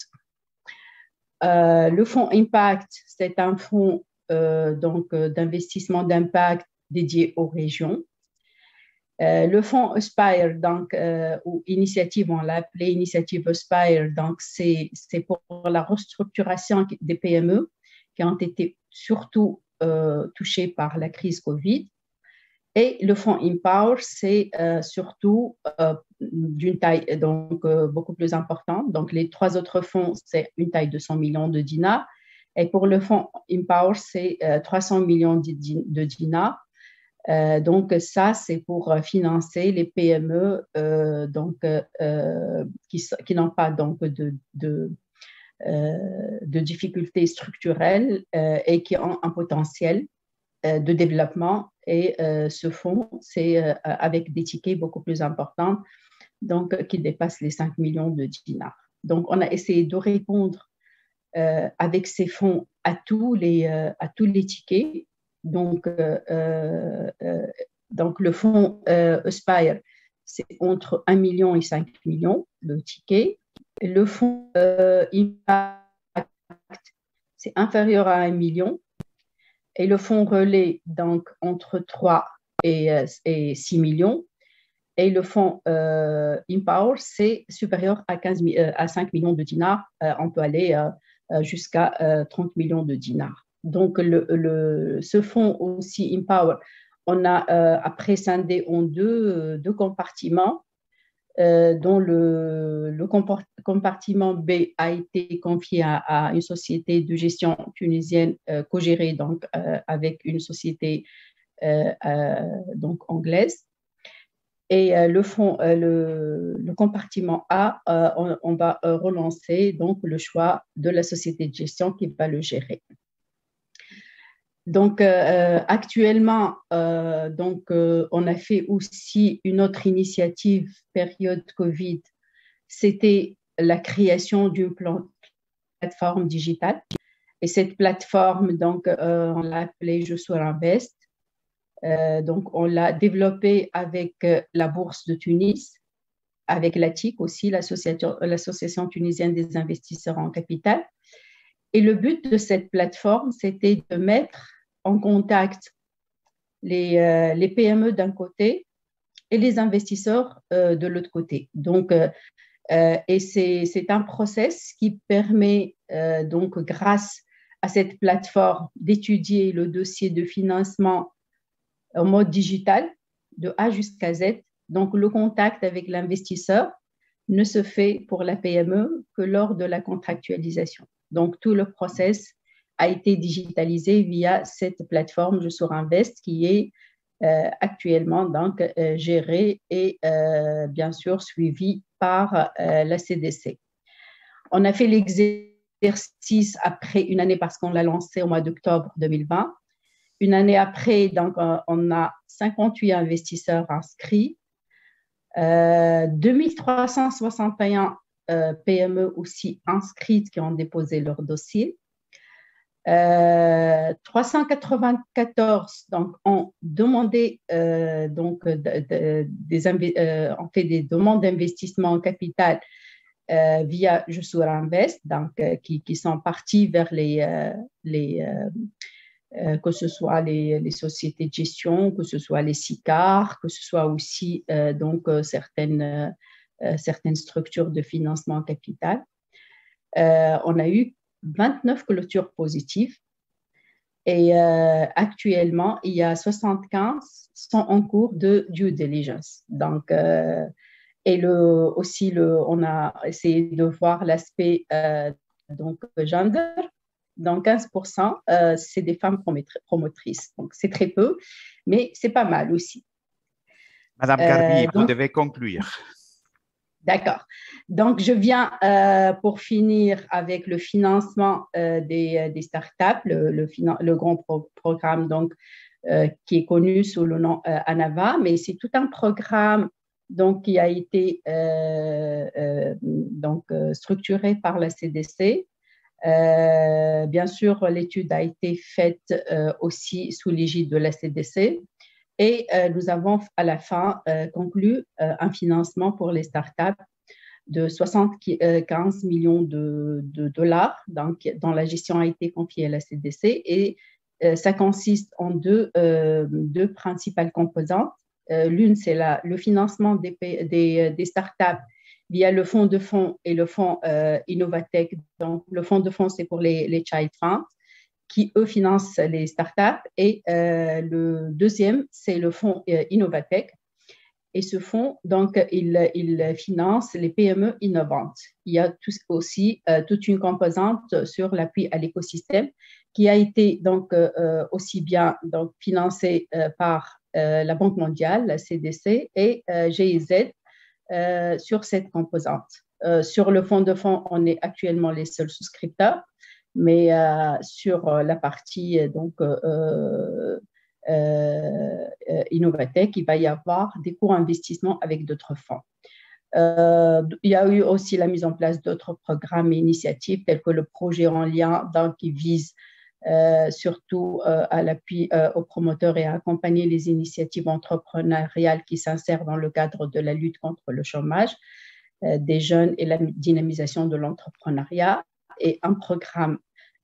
S5: Le fonds Impact, c'est un fonds donc, d'investissement d'impact dédié aux régions. Le fonds Aspire, donc, ou initiative, on l'a appelé initiative Aspire, donc c'est pour la restructuration des PME qui ont été surtout touchées par la crise Covid. Et le fonds Empower, c'est surtout d'une taille donc, beaucoup plus importante. Donc, les trois autres fonds, c'est une taille de 100 millions de dinars. Et pour le fonds Empower, c'est 300 millions de dinars. Donc, ça, c'est pour financer les PME donc, qui n'ont pas donc, de difficultés structurelles et qui ont un potentiel de développement. Et ce fonds, c'est avec des tickets beaucoup plus importants, donc qui dépassent les 5 millions de dinars. Donc, on a essayé de répondre avec ces fonds à tous les tickets. Donc, le fonds Aspire, c'est entre 1 million et 5 millions le ticket. Le fonds Impact, c'est inférieur à 1 million. Et le fonds relais, donc entre 3 et 6 millions. Et le fonds Empower, c'est supérieur à 5 millions de dinars. On peut aller jusqu'à 30 millions de dinars. Donc, ce fonds aussi, Empower, on a après scindé en deux compartiments, dont le compartiment B a été confié à une société de gestion tunisienne co-gérée donc, avec une société donc anglaise. Et le compartiment A, on va relancer donc, le choix de la société de gestion qui va le gérer. Donc, actuellement, on a fait aussi une autre initiative période Covid. C'était la création d'une plateforme digitale. Et cette plateforme, donc, on l'a appelée Je suis Invest. Donc, on l'a développée avec la Bourse de Tunis, avec l'ATIC aussi, l'Association tunisienne des investisseurs en capital. Et le but de cette plateforme, c'était de mettre en contact les PME d'un côté et les investisseurs de l'autre côté. Donc, et c'est un process qui permet, donc, grâce à cette plateforme, d'étudier le dossier de financement en mode digital, de A jusqu'à Z. Donc, le contact avec l'investisseur ne se fait pour la PME que lors de la contractualisation. Donc, tout le process a été digitalisé via cette plateforme Jussour Invest qui est actuellement donc gérée et bien sûr suivie par la CDC. On a fait l'exercice après une année parce qu'on l'a lancé au mois d'octobre 2020. Une année après, donc, on a 58 investisseurs inscrits, 2361 PME aussi inscrites qui ont déposé leur dossier. 394 donc, ont demandé, on fait des demandes d'investissement en capital via Jussour Invest, donc, qui sont partis vers que ce soit les sociétés de gestion, que ce soit les SICAR, que ce soit aussi certaines structures de financement en capital. On a eu 29 clôtures positives et actuellement, il y a 75 sont en cours de due diligence. Donc, on a essayé de voir l'aspect gender. Donc, 15%, c'est des femmes promotrices. Donc, c'est très peu, mais c'est pas mal aussi.
S4: Madame Garbi, vous devez conclure.
S5: D'accord. Donc, je viens pour finir avec le financement des startups, le grand programme donc, qui est connu sous le nom ANAVA, mais c'est tout un programme donc, qui a été structuré par la CDC. Bien sûr, l'étude a été faite aussi sous l'égide de la CDC. Et nous avons à la fin conclu un financement pour les startups de 75 millions de dollars, donc, dont la gestion a été confiée à la CDC. Et ça consiste en deux principales composantes. L'une, c'est le financement des startups via le fonds de fonds et le fonds Innovatech. Donc, le fonds de fonds, c'est pour les Child Funds, qui, eux, financent les startups. Et le deuxième, c'est le fonds Innovatech. Et ce fonds, donc, il finance les PME innovantes. Il y a aussi toute une composante sur l'appui à l'écosystème qui a été donc, aussi bien donc, financée par la Banque mondiale, la CDC et GIZ sur cette composante. Sur le fonds de fonds, on est actuellement les seuls souscripteurs. Mais sur la partie Innovatech, il va y avoir des co-investissements avec d'autres fonds. Il y a eu aussi la mise en place d'autres programmes et initiatives tels que le projet en lien qui vise surtout à l'appui aux promoteurs et à accompagner les initiatives entrepreneuriales qui s'insèrent dans le cadre de la lutte contre le chômage des jeunes et la dynamisation de l'entrepreneuriat. Et un programme,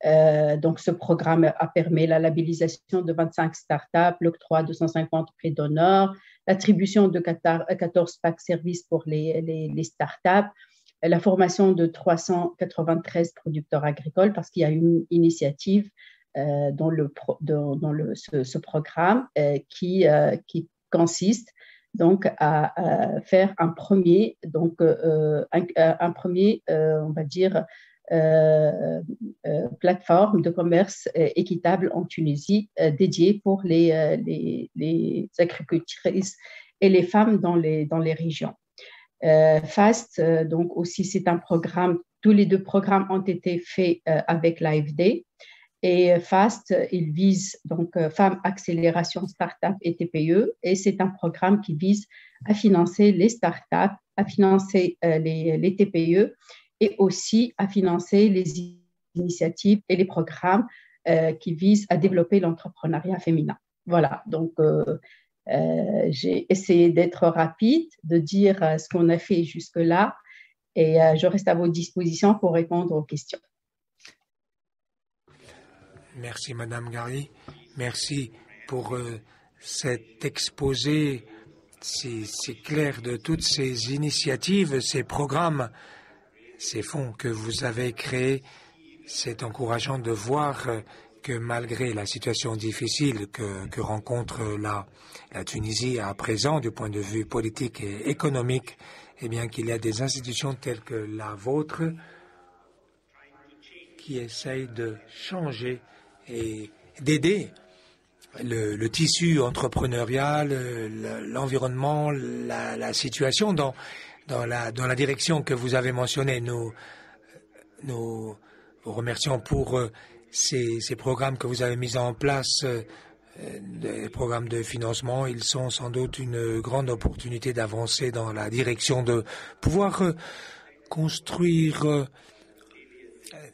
S5: donc ce programme a permis la labellisation de 25 startups, l'octroi de 250 prix d'honneur, l'attribution de 14 packs services pour les startups, la formation de 393 producteurs agricoles parce qu'il y a une initiative dans ce programme qui consiste donc à faire un premier, on va dire, plateforme de commerce équitable en Tunisie dédiée pour les agricultrices et les femmes dans les régions. FAST, donc aussi c'est un programme, tous les deux programmes ont été faits avec l'AFD et FAST, il vise donc Femmes Accélération Start-up et TPE et c'est un programme qui vise à financer les start-up, à financer les TPE et aussi à financer les initiatives et les programmes qui visent à développer l'entrepreneuriat féminin. Voilà, donc j'ai essayé d'être rapide, de dire ce qu'on a fait jusque-là et je reste à votre disposition pour répondre aux questions.
S2: Merci Madame Gari, merci pour cet exposé si clair de toutes ces initiatives, ces programmes, ces fonds que vous avez créés. C'est encourageant de voir que malgré la situation difficile que rencontre la Tunisie à présent du point de vue politique et économique, eh bien qu'il y a des institutions telles que la vôtre qui essaye de changer et d'aider le tissu entrepreneurial, l'environnement, la situation dans la direction que vous avez mentionnée. Nous vous remercions pour ces programmes que vous avez mis en place, des programmes de financement. Ils sont sans doute une grande opportunité d'avancer dans la direction de pouvoir construire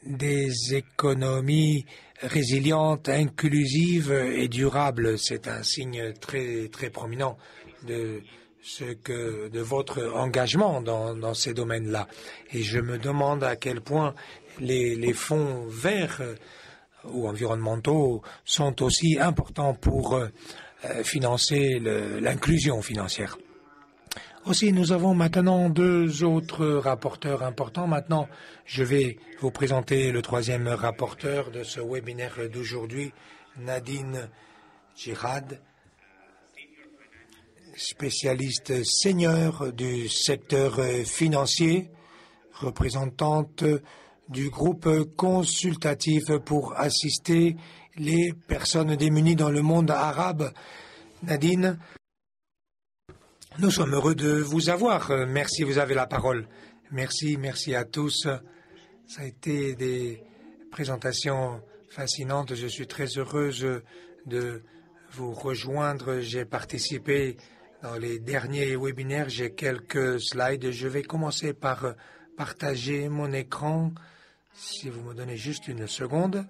S2: des économies résilientes, inclusives et durables. C'est un signe très, très prominent de votre engagement dans ces domaines-là. Et je me demande à quel point les fonds verts ou environnementaux sont aussi importants pour financer l'inclusion financière. Aussi, nous avons maintenant 2 autres rapporteurs importants. Maintenant, je vais vous présenter le 3e rapporteur de ce webinaire d'aujourd'hui, Nadine Girard, spécialiste senior du secteur financier, représentante du groupe consultatif pour assister les personnes démunies dans le monde arabe. Nadine, nous sommes heureux de vous avoir. Merci, vous avez la parole. Merci à tous. Ça a été des présentations fascinantes. Je suis très heureuse de vous rejoindre. J'ai participé dans les derniers webinaires. J'ai quelques slides. Je vais commencer par partager mon écran. Si vous me donnez juste une seconde.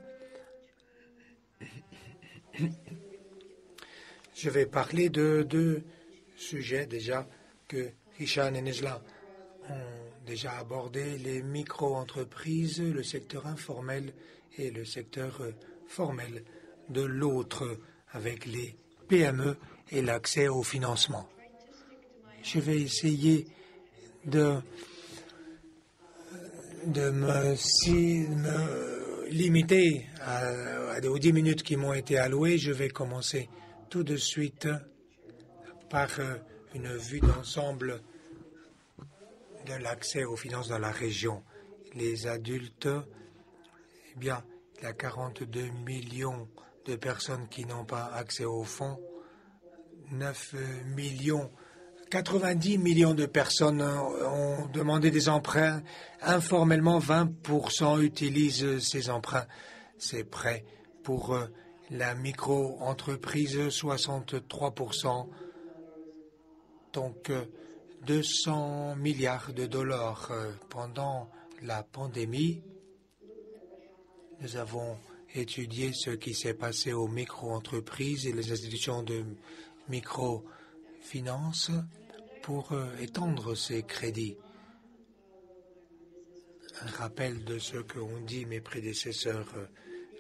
S2: Je vais parler de 2 sujets déjà que Hicham et Nejla ont déjà abordé, les micro-entreprises, le secteur informel et le secteur formel de l'autre, avec les PME et l'accès au financement. Je vais essayer de me limiter aux 10 minutes qui m'ont été allouées. Je vais commencer tout de suite par une vue d'ensemble de l'accès aux finances dans la région. Les adultes, eh bien, il y a 42 millions de personnes qui n'ont pas accès aux fonds, 90 millions de personnes ont demandé des emprunts. Informellement, 20% utilisent ces emprunts. Ces prêts pour la micro-entreprise, 63%. Donc, 200 milliards de dollars pendant la pandémie. Nous avons étudié ce qui s'est passé aux micro-entreprises et les institutions de microfinance pour étendre ces crédits. Un rappel de ce qu'ont dit mes prédécesseurs,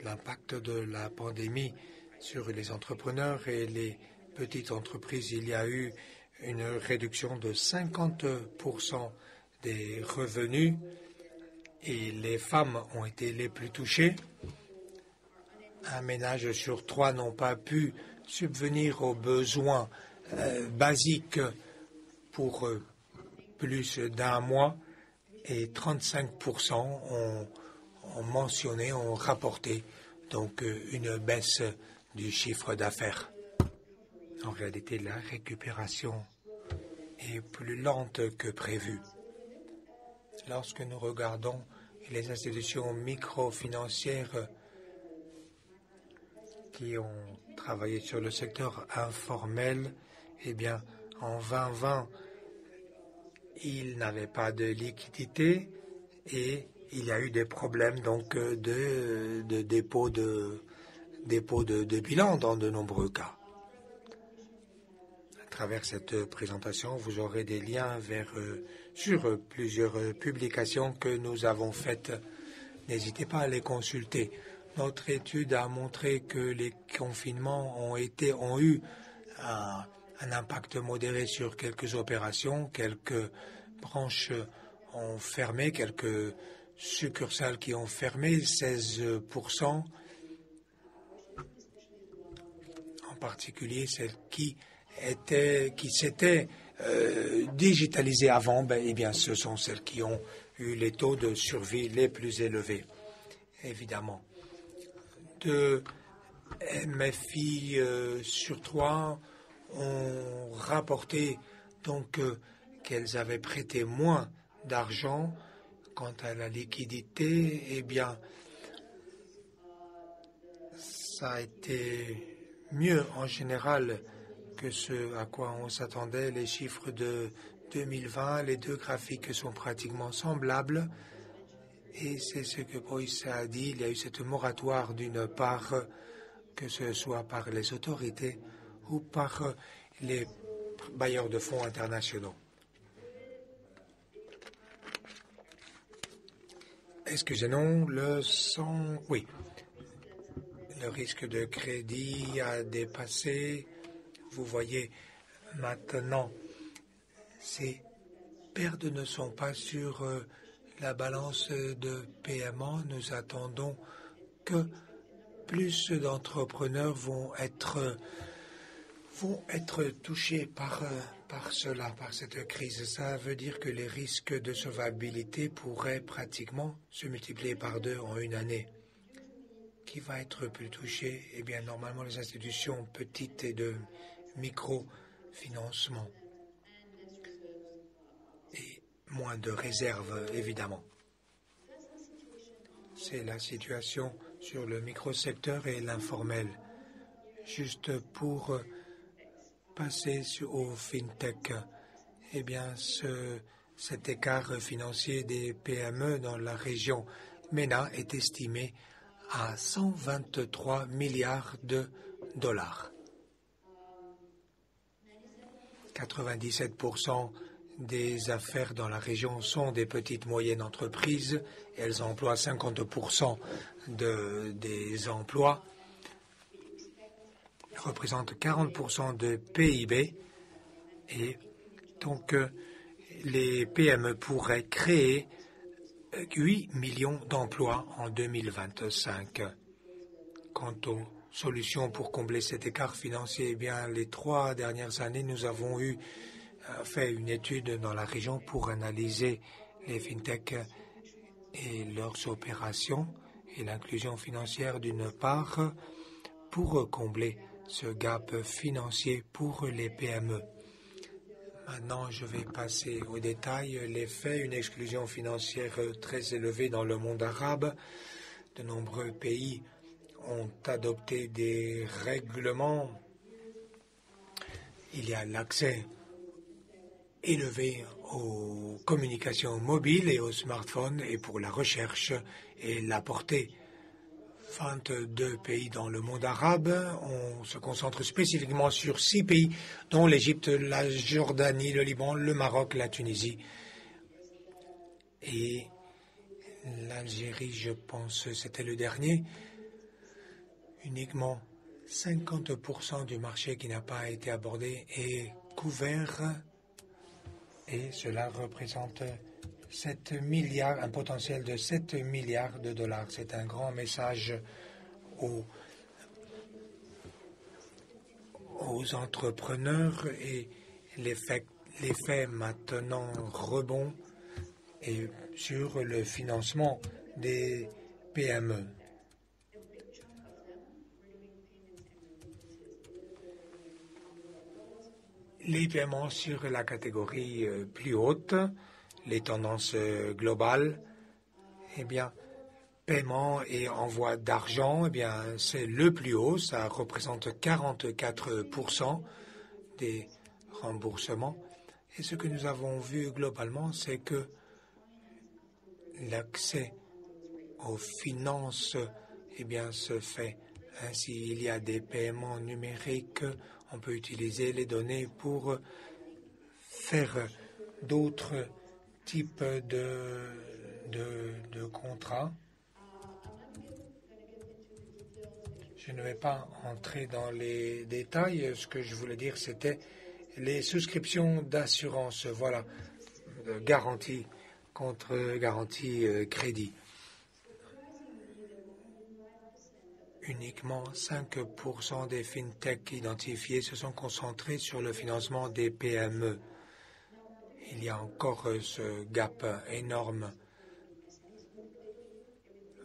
S2: l'impact de la pandémie sur les entrepreneurs et les petites entreprises. Il y a eu une réduction de 50% des revenus et les femmes ont été les plus touchées. Un ménage sur 3 n'ont pas pu subvenir aux besoins basiques pour plus d'1 mois et 35% ont rapporté donc une baisse du chiffre d'affaires. En réalité, la récupération est plus lente que prévu. Lorsque nous regardons les institutions microfinancières qui ont travaillé sur le secteur informel, eh bien, en 2020, ils n'avaient pas de liquidité et il y a eu des problèmes donc de dépôt de bilan dans de nombreux cas. À travers cette présentation, vous aurez des liens sur plusieurs publications que nous avons faites. N'hésitez pas à les consulter. Notre étude a montré que les confinements ont eu un impact modéré sur quelques opérations, quelques branches ont fermé, quelques succursales qui ont fermé, 16%, en particulier celles qui s'étaient digitalisées avant, eh bien, ce sont celles qui ont eu les taux de survie les plus élevés. évidemment. 2 MFI sur 3 ont rapporté donc qu'elles avaient prêté moins d'argent. Quant à la liquidité, eh bien, ça a été mieux en général que ce à quoi on s'attendait. Les chiffres de 2020, les 2 graphiques sont pratiquement semblables. Et c'est ce que Boyce a dit. Il y a eu cette moratoire d'une part, que ce soit par les autorités ou par les bailleurs de fonds internationaux. Excusez-nous, oui. Le risque de crédit a dépassé. Vous voyez maintenant, ces pertes ne sont pas sur la balance de paiement. Nous attendons que plus d'entrepreneurs vont être touchés par cela, par cette crise. Ça veut dire que les risques de solvabilité pourraient pratiquement se multiplier par 2 en une année. Qui va être plus touché? Eh bien, normalement, les institutions petites et de microfinancement. Et moins de réserves, évidemment. C'est la situation sur le microsecteur et l'informel. Juste pour passer au FinTech, eh bien, cet écart financier des PME dans la région MENA est estimé à 123 milliards de dollars. 97% des affaires dans la région sont des petites moyennes entreprises. Elles emploient 50% des emplois, représentent 40% de PIB. Et donc, les PME pourraient créer 8 millions d'emplois en 2025. Quant aux solutions pour combler cet écart financier, eh bien, les 3 dernières années, nous avons fait une étude dans la région pour analyser les fintech et leurs opérations et l'inclusion financière d'une part pour combler ce gap financier pour les PME. Maintenant, je vais passer aux détails. Les faits, une exclusion financière très élevée dans le monde arabe. De nombreux pays ont adopté des règlements. Il y a l'accès élevé aux communications mobiles et aux smartphones et pour la recherche et la portée. 22 pays dans le monde arabe. On se concentre spécifiquement sur 6 pays, dont l'Égypte, la Jordanie, le Liban, le Maroc, la Tunisie et l'Algérie, je pense, c'était le dernier. Uniquement 50% du marché qui n'a pas été abordé est couvert et cela représente 7 milliards, un potentiel de 7 milliards de dollars. C'est un grand message aux entrepreneurs et l'effet maintenant rebond et sur le financement des PME. Les paiements sur la catégorie plus haute, les tendances globales, eh bien, paiement et envoi d'argent, eh bien, c'est le plus haut, ça représente 44% des remboursements. Et ce que nous avons vu globalement, c'est que l'accès aux finances, eh bien, se fait ainsi. Il y a des paiements numériques, on peut utiliser les données pour faire d'autres types de contrats. Je ne vais pas entrer dans les détails. Ce que je voulais dire, c'était les souscriptions d'assurance. Voilà, garantie contre garantie crédit. Uniquement 5% des fintech identifiés se sont concentrés sur le financement des PME. Il y a encore ce gap énorme.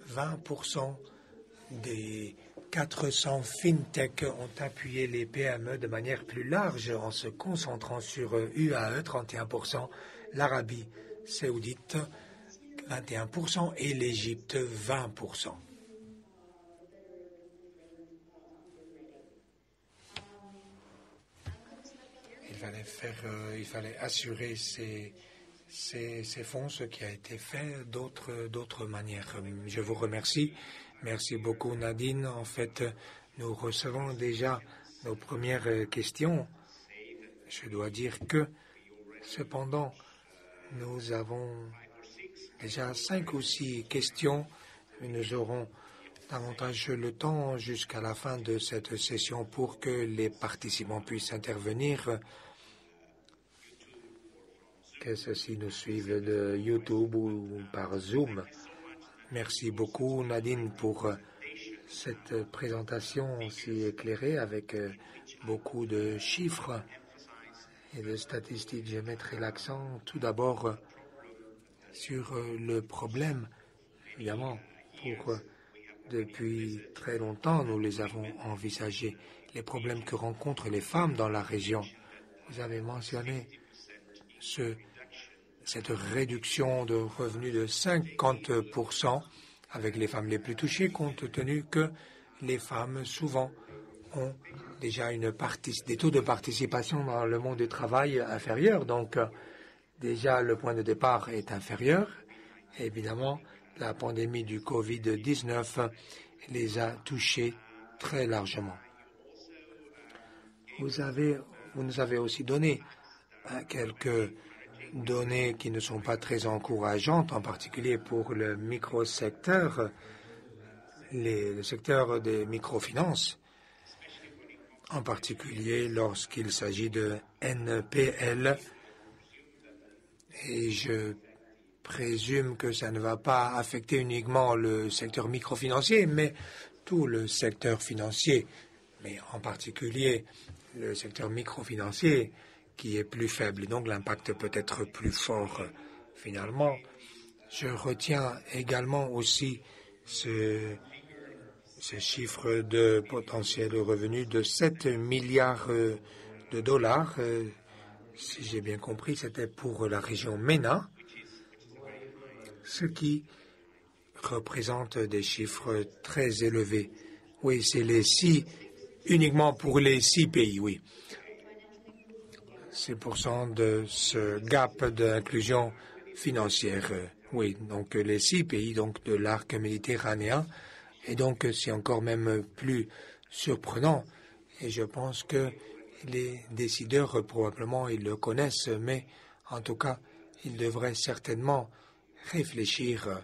S2: 20% des 400 FinTech ont appuyé les PME de manière plus large en se concentrant sur UAE, 31%, l'Arabie saoudite, 21% et l'Égypte, 20%. Il fallait assurer ces fonds, ce qui a été fait d'autres manières. Je vous remercie. Merci beaucoup, Nadine. En fait, nous recevons déjà nos premières questions. Je dois dire que, cependant, nous avons déjà 5 ou 6 questions. Nous aurons davantage le temps jusqu'à la fin de cette session pour que les participants puissent intervenir. Que ceux-ci nous suivent de YouTube ou par Zoom. Merci beaucoup, Nadine, pour cette présentation aussi éclairée avec beaucoup de chiffres et de statistiques. Je mettrai l'accent tout d'abord sur le problème. Évidemment, depuis très longtemps, nous les avons envisagés. Les problèmes que rencontrent les femmes dans la région. Vous avez mentionné cette réduction de revenus de 50% avec les femmes les plus touchées, compte tenu que les femmes, souvent, ont déjà des taux de participation dans le monde du travail inférieurs. Donc, déjà, le point de départ est inférieur. Et évidemment, la pandémie du Covid-19 les a touchés très largement. Vous nous avez aussi donné quelques données qui ne sont pas très encourageantes, en particulier pour le microsecteur, le secteur des microfinances, en particulier lorsqu'il s'agit de NPL. Et je présume que ça ne va pas affecter uniquement le secteur microfinancier, mais tout le secteur financier, mais en particulier le secteur microfinancier, qui est plus faible, donc l'impact peut être plus fort. Finalement, je retiens également aussi ce chiffre de potentiel revenu de 7 milliards de dollars. Si j'ai bien compris, c'était pour la région MENA, ce qui représente des chiffres très élevés. Oui, c'est uniquement pour les 6 pays, oui. 6% de ce gap d'inclusion financière. Oui, donc les 6 pays donc de l'arc méditerranéen. Et donc c'est encore même plus surprenant. Et je pense que les décideurs, probablement, ils le connaissent, mais en tout cas, ils devraient certainement réfléchir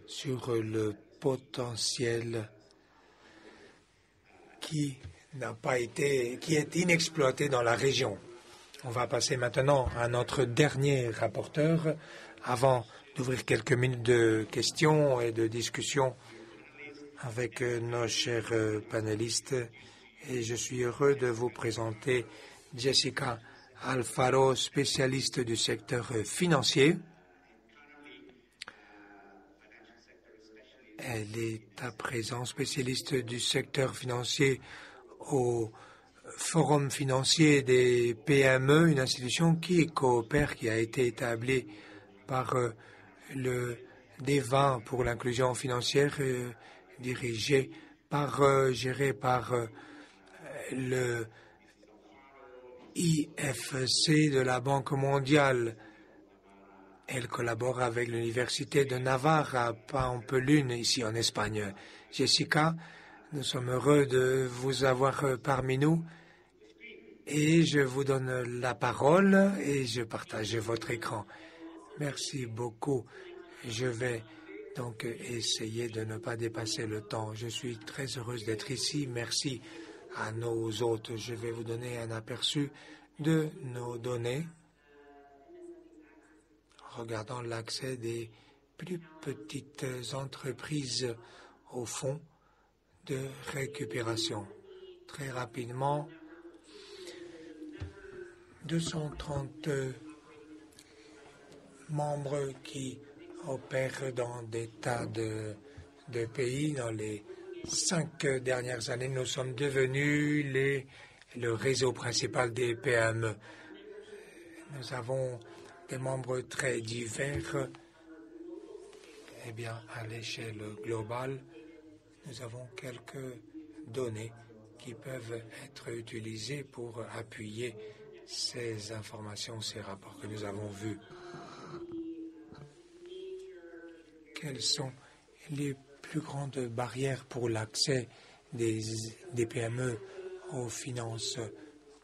S2: sur le potentiel qui est inexploité dans la région. On va passer maintenant à notre dernier rapporteur avant d'ouvrir quelques minutes de questions et de discussions avec nos chers panélistes. Et je suis heureux de vous présenter Jessica Alfaro, spécialiste du secteur financier. Elle est à présent spécialiste du secteur financier au Forum financier des PME, une institution qui coopère, qui a été établie par le D20 pour l'inclusion financière, géré par le IFC de la Banque mondiale. Elle collabore avec l'Université de Navarre à Pampelune, ici en Espagne. Jessica, nous sommes heureux de vous avoir parmi nous et je vous donne la parole et je partage votre écran. Merci beaucoup. Je vais donc essayer de ne pas dépasser le temps. Je suis très heureuse d'être ici. Merci à nos hôtes. Je vais vous donner un aperçu de nos données. Regardant l'accès des plus petites entreprises au fonds de récupération. Très rapidement, 230 membres qui opère dans des tas de pays. Dans les 5 dernières années, nous sommes devenus le réseau principal des PME. Nous avons des membres très divers. Eh bien, à l'échelle globale, nous avons quelques données qui peuvent être utilisées pour appuyer ces informations, ces rapports que nous avons vus. Quelles sont les plus grandes barrières pour l'accès des PME aux finances?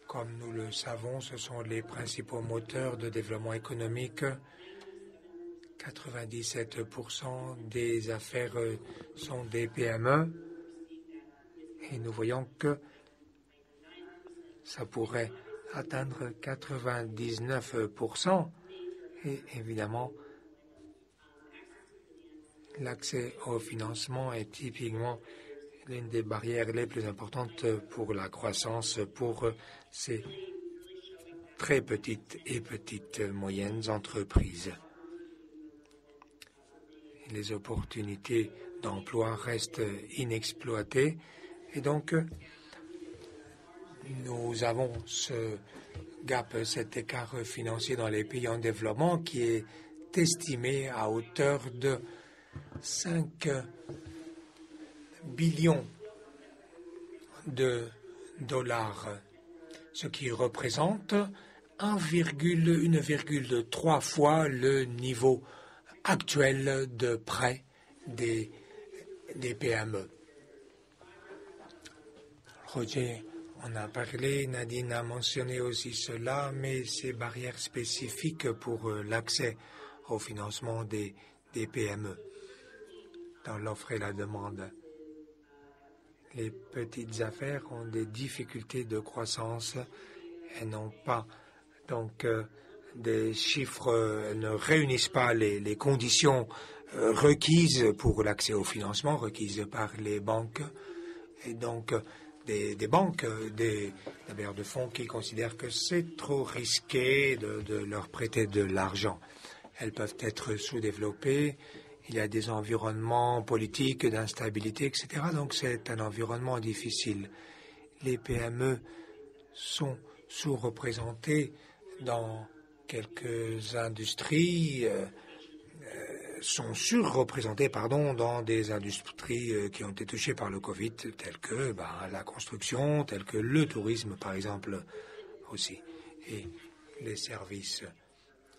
S2: Comme nous le savons, ce sont les principaux moteurs de développement économique. 97% des affaires sont des PME. Et nous voyons que ça pourrait atteindre 99%. Et évidemment, l'accès au financement est typiquement l'une des barrières les plus importantes pour la croissance pour ces très petites et petites moyennes entreprises. Les opportunités d'emploi restent inexploitées et donc nous avons ce gap, cet écart financier dans les pays en développement qui est estimé à hauteur de 5 billions de dollars, ce qui représente 1,3 fois le niveau actuel de prêt des PME. Roger en a parlé, Nadine a mentionné aussi cela, mais ces barrières spécifiques pour l'accès au financement des PME dans l'offre et la demande. Les petites affaires ont des difficultés de croissance. Elles n'ont pas donc des chiffres, ne réunissent pas les conditions requises pour l'accès au financement, requises par les banques. Et donc des banques, des bailleurs de fonds qui considèrent que c'est trop risqué de leur prêter de l'argent. Elles peuvent être sous-développées. Il y a des environnements politiques d'instabilité, etc. Donc c'est un environnement difficile. Les PME sont sous-représentées dans quelques industries, sont surreprésentées, dans des industries qui ont été touchées par le Covid, telles que la construction, telles que le tourisme, par exemple, aussi, et les services.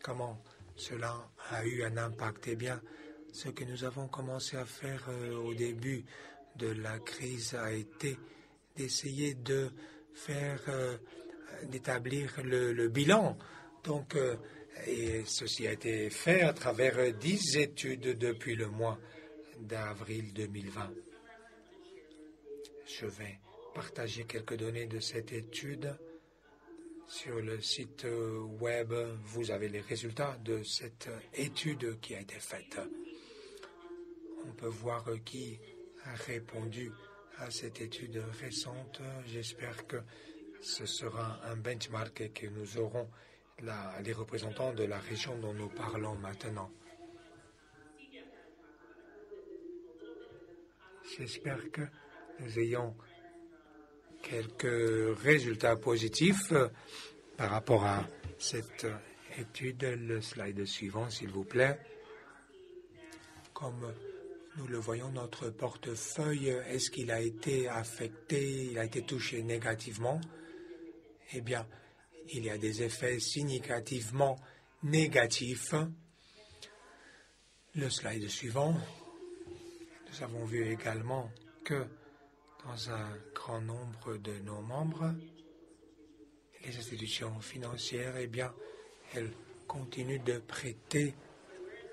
S2: Comment cela a eu un impact? Eh bien, ce que nous avons commencé à faire au début de la crise a été d'essayer de d'établir le bilan. Donc, et ceci a été fait à travers 10 études depuis le mois d'avril 2020. Je vais partager quelques données de cette étude. Sur le site web, vous avez les résultats de cette étude qui a été faite. On peut voir qui a répondu à cette étude récente. J'espère que ce sera un benchmark et que nous aurons les représentants de la région dont nous parlons maintenant. J'espère que nous ayons quelques résultats positifs par rapport à cette étude. Le slide suivant, s'il vous plaît. Comme nous le voyons, notre portefeuille, est-ce qu'il a été affecté, il a été touché négativement? Eh bien, il y a des effets significativement négatifs. Le slide suivant. Nous avons vu également que dans un grand nombre de nos membres, les institutions financières, eh bien, elles continuent de prêter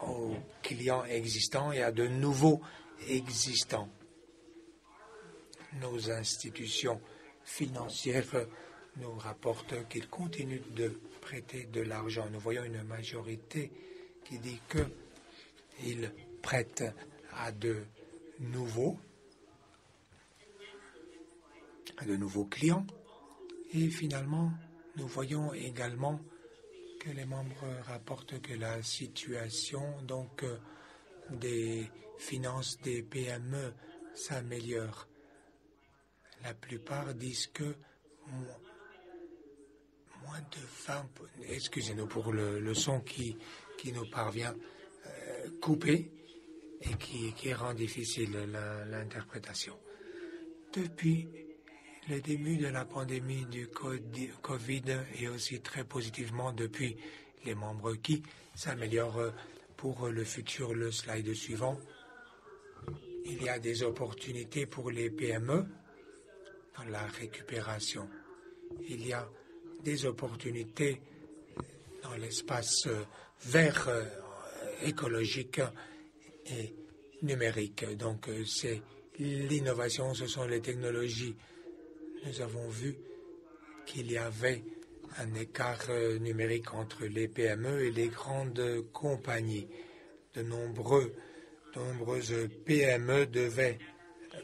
S2: aux clients existants et à de nouveaux existants. Nos institutions financières nous rapportent qu'ils continuent de prêter de l'argent. Nous voyons une majorité qui dit qu'ils prêtent à de nouveaux clients. Et finalement, nous voyons également que les membres rapportent que la situation donc des finances des PME s'améliore. La plupart disent que moins de 20... Excusez-nous pour le son qui nous parvient coupé et qui rend difficile l'interprétation. Depuis le début de la pandémie du Covid et aussi très positivement depuis les membres qui s'améliorent pour le futur, le slide suivant. Il y a des opportunités pour les PME dans la récupération. Il y a des opportunités dans l'espace vert, écologique et numérique. Donc, c'est l'innovation, ce sont les technologies. Nous avons vu qu'il y avait un écart numérique entre les PME et les grandes compagnies. De nombreuses PME devaient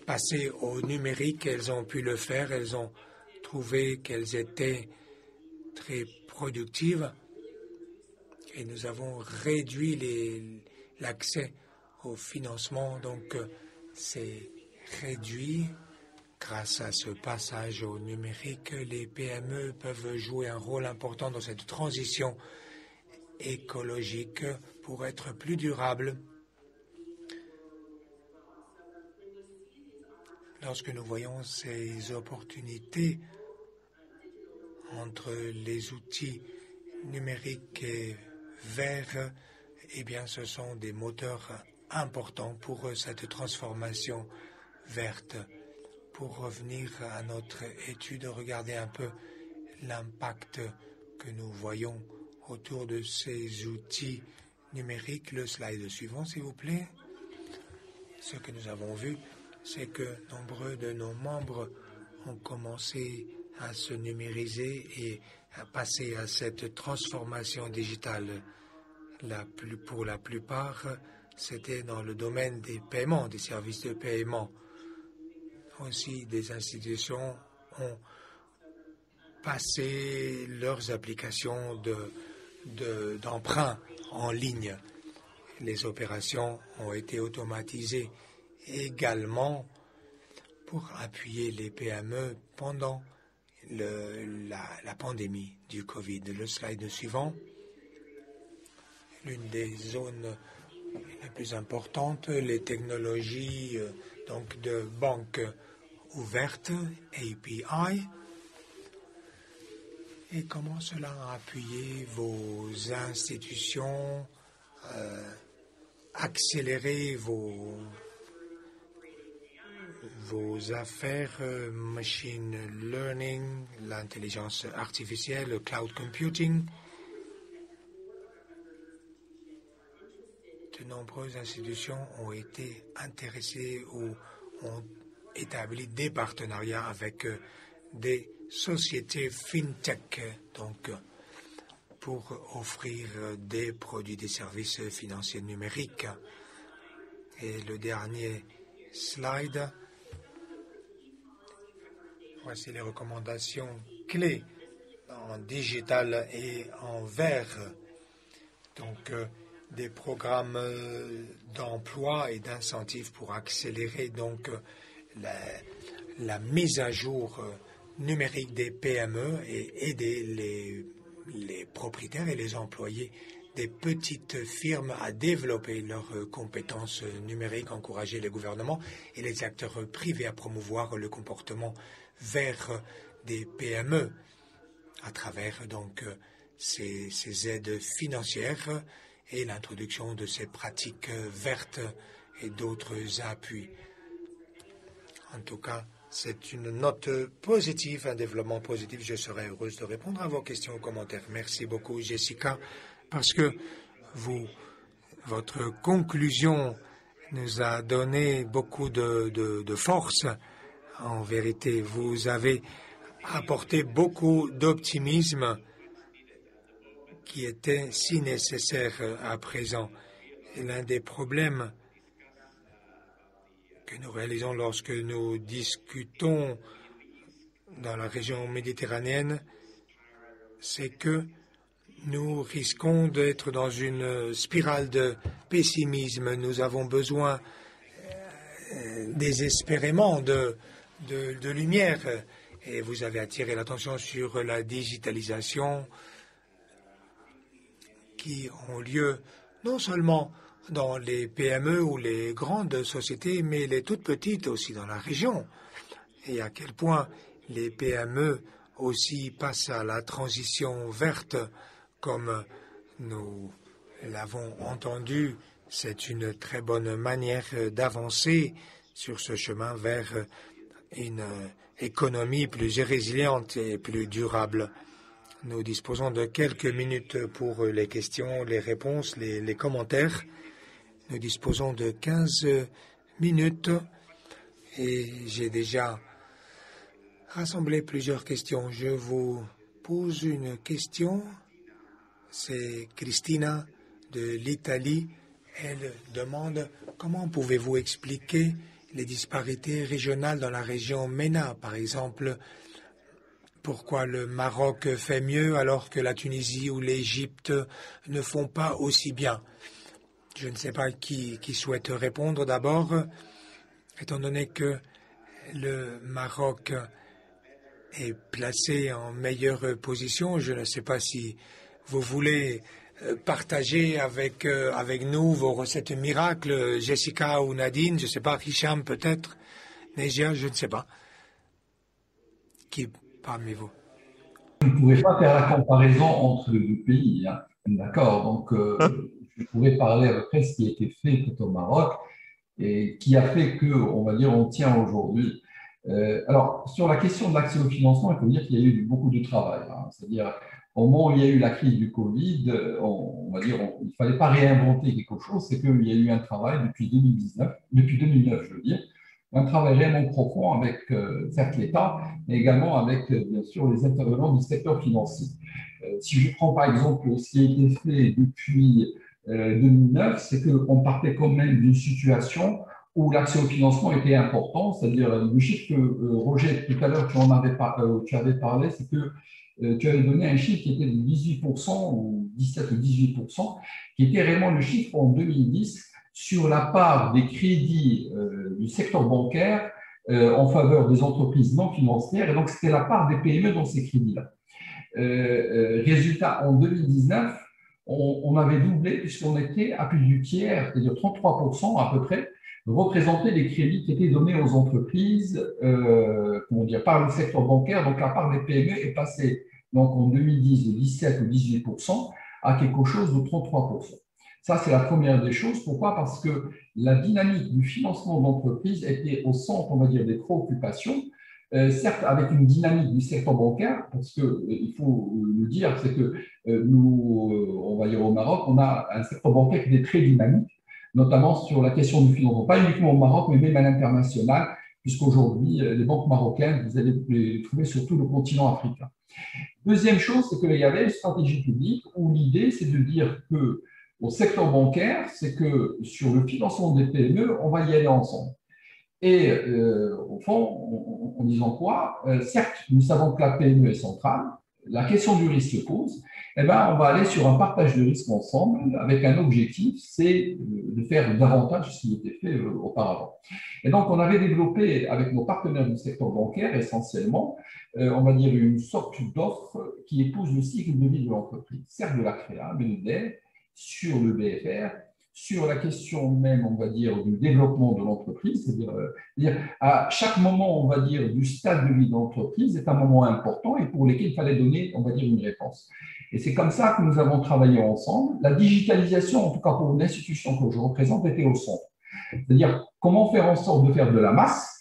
S2: passer au numérique. Elles ont pu le faire. Elles ont trouvé qu'elles étaient très productives. Et nous avons réduit l'accès au financement. Donc, c'est réduit. Grâce à ce passage au numérique, les PME peuvent jouer un rôle important dans cette transition écologique pour être plus durables. Lorsque nous voyons ces opportunités entre les outils numériques et verts, eh bien, ce sont des moteurs importants pour cette transformation verte. Pour revenir à notre étude, regardez un peu l'impact que nous voyons autour de ces outils numériques. Le slide suivant, s'il vous plaît. Ce que nous avons vu, c'est que nombreux de nos membres ont commencé à se numériser et à passer à cette transformation digitale. Pour la plupart, c'était dans le domaine des paiements, des services de paiement. Aussi, des institutions ont passé leurs applications d'emprunt en ligne. Les opérations ont été automatisées également pour appuyer les PME pendant la pandémie du Covid. Le slide suivant. L'une des zones les plus importantes, les technologies donc de banque ouverte, API, et comment cela a appuyé vos institutions, accéléré vos affaires, machine learning, l'intelligence artificielle, le cloud computing. De nombreuses institutions ont été intéressées ou ont établi des partenariats avec des sociétés fintech, donc pour offrir des produits, des services financiers numériques. Et le dernier slide, voici les recommandations clés en digital et en vert. Donc, des programmes d'emploi et d'incentives pour accélérer donc la mise à jour numérique des PME et aider les propriétaires et les employés des petites firmes à développer leurs compétences numériques, encourager les gouvernements et les acteurs privés à promouvoir le comportement vert des PME à travers donc ces aides financières et l'introduction de ces pratiques vertes et d'autres appuis. En tout cas, c'est une note positive, un développement positif. Je serai heureuse de répondre à vos questions ou commentaires. Merci beaucoup, Jessica, parce que votre conclusion nous a donné beaucoup de force. En vérité, vous avez apporté beaucoup d'optimisme qui était si nécessaire à présent. Et l'un des problèmes que nous réalisons lorsque nous discutons dans la région méditerranéenne, c'est que nous risquons d'être dans une spirale de pessimisme. Nous avons besoin désespérément de lumière. Et vous avez attiré l'attention sur la digitalisation qui ont lieu non seulement dans les PME ou les grandes sociétés, mais les toutes petites aussi dans la région. Et à quel point les PME aussi passent à la transition verte, comme nous l'avons entendu. C'est une très bonne manière d'avancer sur ce chemin vers une économie plus résiliente et plus durable. Nous disposons de quelques minutes pour les questions, les réponses, les commentaires. Nous disposons de 15 minutes et j'ai déjà rassemblé plusieurs questions. Je vous pose une question. C'est Christina de l'Italie. Elle demande comment pouvez-vous expliquer les disparités régionales dans la région MENA, par exemple. Pourquoi le Maroc fait mieux alors que la Tunisie ou l'Égypte ne font pas aussi bien? Je ne sais pas qui souhaite répondre d'abord, étant donné que le Maroc est placé en meilleure position. Je ne sais pas si vous voulez partager avec nous vos recettes miracles, Jessica ou Nadine, je ne sais pas, Hicham peut-être, Negia, je ne sais pas. Qui parmi vous?
S3: Je ne pourrais pas faire la comparaison entre les deux pays, hein. D'accord, donc je pourrais parler à peu près de ce qui a été fait au Maroc et qui a fait que, on va dire, on tient aujourd'hui. Alors, sur la question de l'accès au financement, il faut dire qu'il y a eu beaucoup de travail, hein. C'est-à-dire, au moment où il y a eu la crise du Covid, on va dire, il ne fallait pas réinventer quelque chose, c'est qu'il y a eu un travail depuis 2009, je veux dire, un travail réellement profond avec, certes, l'État, mais également avec, bien sûr, les intervenants du secteur financier. Si je prends par exemple ce qui a été fait depuis 2009, c'est qu'on partait quand même d'une situation où l'accès au financement était important, c'est-à-dire le chiffre que Roger, tout à l'heure, tu avais parlé, c'est que tu avais donné un chiffre qui était de 18% ou 17 ou 18%, qui était réellement le chiffre en 2010 sur la part des crédits du secteur bancaire en faveur des entreprises non financières, et donc c'était la part des PME dans ces crédits-là. Résultat, en 2019, on avait doublé puisqu'on était à plus du tiers, c'est-à-dire 33% à peu près, représentaient les crédits qui étaient donnés aux entreprises par le secteur bancaire. Donc la part des PME est passée donc, en 2010 de 17 ou 18% à quelque chose de 33%. Ça, c'est la première des choses. Pourquoi? Parce que la dynamique du financement d'entreprises était au centre, on va dire, des préoccupations. Certes, avec une dynamique du secteur bancaire, parce qu'il faut le dire, c'est que nous, on va dire au Maroc, on a un secteur bancaire qui est très dynamique, notamment sur la question du financement, pas uniquement au Maroc, mais même à l'international, puisqu'aujourd'hui, les banques marocaines, vous allez les trouver sur tout le continent africain. Deuxième chose, c'est qu'il y avait une stratégie publique où l'idée, c'est de dire que au secteur bancaire, c'est que sur le financement des PME, on va y aller ensemble. Et au fond, en disant quoi, certes, nous savons que la PME est centrale, la question du risque pose, eh ben, on va aller sur un partage de risque ensemble avec un objectif, c'est de faire davantage ce qui était fait auparavant. Et donc, on avait développé avec nos partenaires du secteur bancaire essentiellement, on va dire une sorte d'offre qui épouse le cycle de vie de l'entreprise, certes de la créa, mais de dev, sur le BFR, sur la question même, on va dire, du développement de l'entreprise, c'est-à-dire à chaque moment, on va dire, du stade de vie de l'entreprise est un moment important et pour lequel il fallait donner, on va dire, une réponse. Et c'est comme ça que nous avons travaillé ensemble. La digitalisation, en tout cas pour l'institution que je représente, était au centre. C'est-à-dire comment faire en sorte de faire de la masse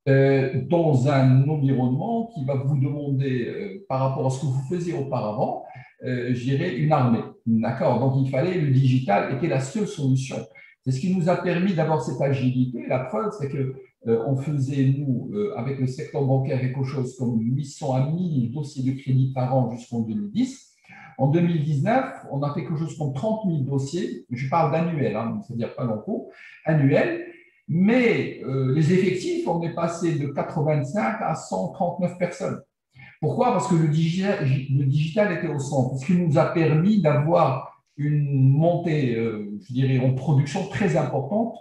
S3: dans un environnement qui va vous demander, par rapport à ce que vous faisiez auparavant, je dirais une armée. D'accord? Donc, il fallait, le digital était la seule solution. C'est ce qui nous a permis d'avoir cette agilité. La preuve, c'est qu'on faisait, nous, avec le secteur bancaire, quelque chose comme 800 à 1000 dossiers de crédit par an jusqu'en 2010. En 2019, on a fait quelque chose comme 30 000 dossiers. Je parle d'annuel, hein, c'est-à-dire pas long cours, annuel. Mais les effectifs, on est passé de 85 à 139 personnes. Pourquoi? Parce que le digital était au centre, ce qui nous a permis d'avoir une montée, je dirais, en production très importante,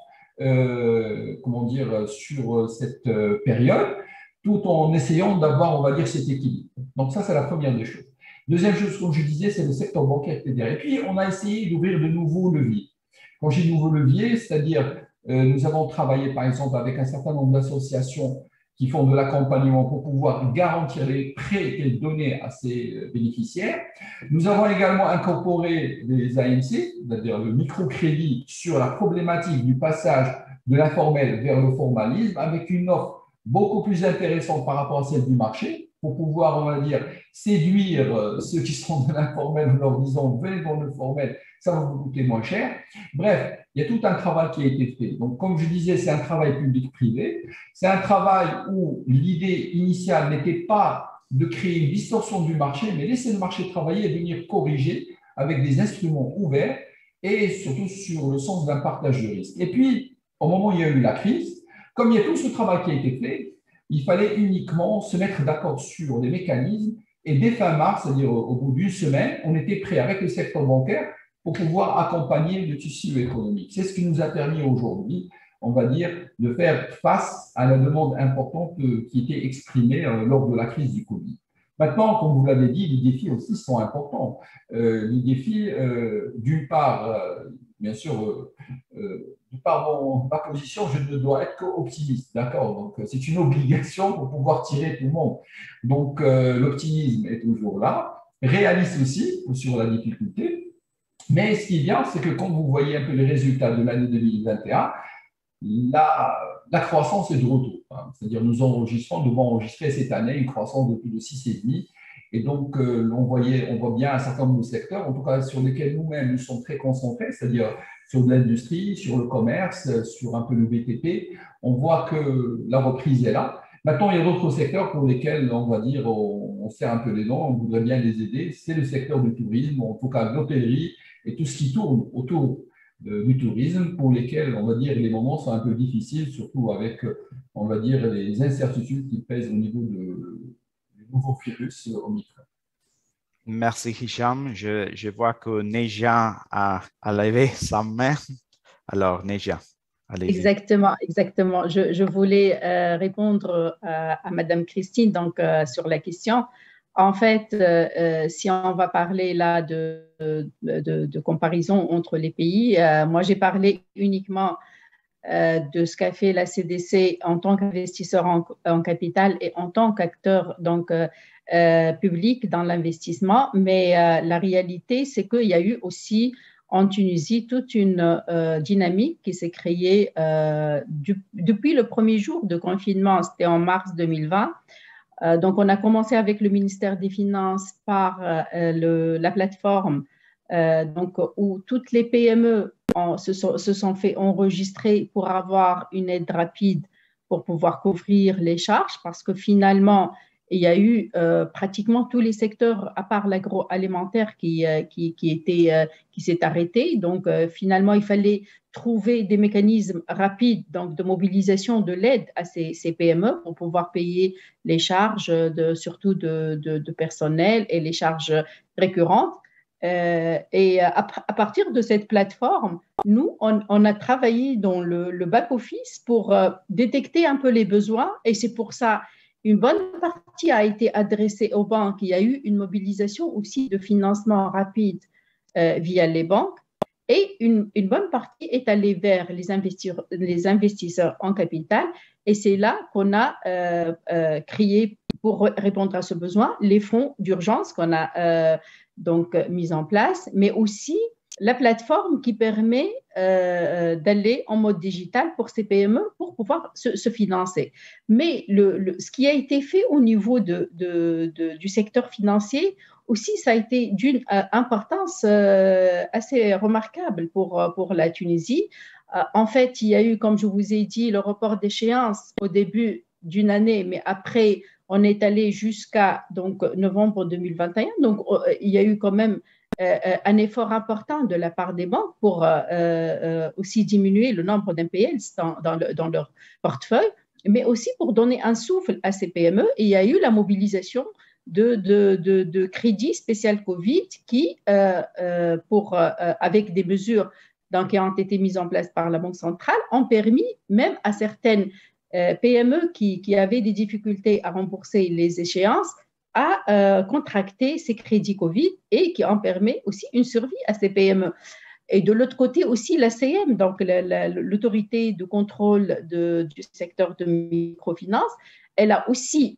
S3: comment dire, sur cette période, tout en essayant d'avoir, on va dire, cet équilibre. Donc ça, c'est la première des choses. Deuxième chose, comme je disais, c'est le secteur bancaire qui est derrière. Et puis, on a essayé d'ouvrir de nouveaux leviers. Quand j'ai nouveaux leviers, c'est-à-dire, nous avons travaillé, par exemple, avec un certain nombre d'associations qui font de l'accompagnement pour pouvoir garantir les prêts qu'elles donnaient à ces bénéficiaires. Nous avons également incorporé des AMC, c'est-à-dire le microcrédit, sur la problématique du passage de l'informel vers le formalisme, avec une offre beaucoup plus intéressante par rapport à celle du marché, pour pouvoir, on va dire, séduire ceux qui sont de l'informel en leur disant « venez dans le formel, ça va vous coûter moins cher ». Bref, il y a tout un travail qui a été fait. Donc, comme je disais, c'est un travail public-privé. C'est un travail où l'idée initiale n'était pas de créer une distorsion du marché, mais laisser le marché travailler et venir corriger avec des instruments ouverts et surtout sur le sens d'un partage de risque. Et puis, au moment où il y a eu la crise, comme il y a tout ce travail qui a été fait, il fallait uniquement se mettre d'accord sur des mécanismes. Et dès fin mars, c'est-à-dire au bout d'une semaine, on était prêt avec le secteur bancaire pour pouvoir accompagner le tissu économique. C'est ce qui nous a permis aujourd'hui, on va dire, de faire face à la demande importante qui était exprimée lors de la crise du Covid. Maintenant, comme vous l'avez dit, les défis aussi sont importants. Les défis, d'une part, bien sûr, de par ma position, je ne dois être qu'optimiste, d'accord? Donc, c'est une obligation pour pouvoir tirer tout le monde. Donc, l'optimisme est toujours là, réaliste aussi sur la difficulté. Mais ce qui est bien, c'est que quand vous voyez un peu les résultats de l'année 2021, la croissance est de retour. C'est-à-dire nous devons enregistrer cette année une croissance de plus de 6,5. Et donc, on voit bien un certain nombre de secteurs, en tout cas sur lesquels nous-mêmes nous sommes très concentrés, c'est-à-dire sur de l'industrie, sur le commerce, sur un peu le BTP. On voit que la reprise est là. Maintenant, il y a d'autres secteurs pour lesquels, on va dire, on serre un peu les dents, on voudrait bien les aider. C'est le secteur du tourisme, en tout cas l'hôtellerie et tout ce qui tourne autour du tourisme, pour lesquels, on va dire, les moments sont un peu difficiles, surtout avec, on va dire, les incertitudes qui pèsent au niveau du nouveau virus Omicron.
S4: Merci, Hicham. Je vois que Neja a levé sa main. Alors, Neja, allez-y.
S5: Exactement, exactement. Je voulais répondre à Madame Christine donc, sur la question. En fait, si on va parler là de comparaison entre les pays, moi j'ai parlé uniquement de ce qu'a fait la CDC en tant qu'investisseur en capital et en tant qu'acteur donc public dans l'investissement. Mais la réalité, c'est qu'il y a eu aussi en Tunisie toute une dynamique qui s'est créée depuis le premier jour de confinement, c'était en mars 2020. Donc, on a commencé avec le ministère des Finances par la plateforme donc, où toutes les PME se sont fait enregistrer pour avoir une aide rapide pour pouvoir couvrir les charges, parce que finalement, il y a eu pratiquement tous les secteurs, à part l'agroalimentaire, qui s'est arrêté. Donc, finalement, il fallait trouver des mécanismes rapides donc, de mobilisation de l'aide à ces PME pour pouvoir payer les charges, surtout de personnel et les charges récurrentes. Et à partir de cette plateforme, nous, on a travaillé dans le back-office pour détecter un peu les besoins, et c'est pour ça une bonne partie a été adressée aux banques. Il y a eu une mobilisation aussi de financement rapide via les banques, et une bonne partie est allée vers les investisseurs en capital, et c'est là qu'on a créé, pour répondre à ce besoin, les fonds d'urgence qu'on a donc mis en place, mais aussi la plateforme qui permet d'aller en mode digital pour ces PME pour pouvoir se financer. Mais ce qui a été fait au niveau du secteur financier aussi, ça a été d'une importance assez remarquable pour la Tunisie. En fait, il y a eu, comme je vous ai dit, le report d'échéance au début d'une année, mais après, on est allé jusqu'à donc, novembre 2021. Donc, il y a eu quand même un effort important de la part des banques pour aussi diminuer le nombre d'NPL dans leur portefeuille, mais aussi pour donner un souffle à ces PME. Et il y a eu la mobilisation de crédit spécial Covid qui, avec des mesures donc, qui ont été mises en place par la Banque centrale, ont permis même à certaines PME qui avaient des difficultés à rembourser les échéances à contracter ces crédits Covid et qui en permet aussi une survie à ces PME. Et de l'autre côté aussi, l'ACM, donc l'autorité de contrôle du secteur de microfinance, elle a aussi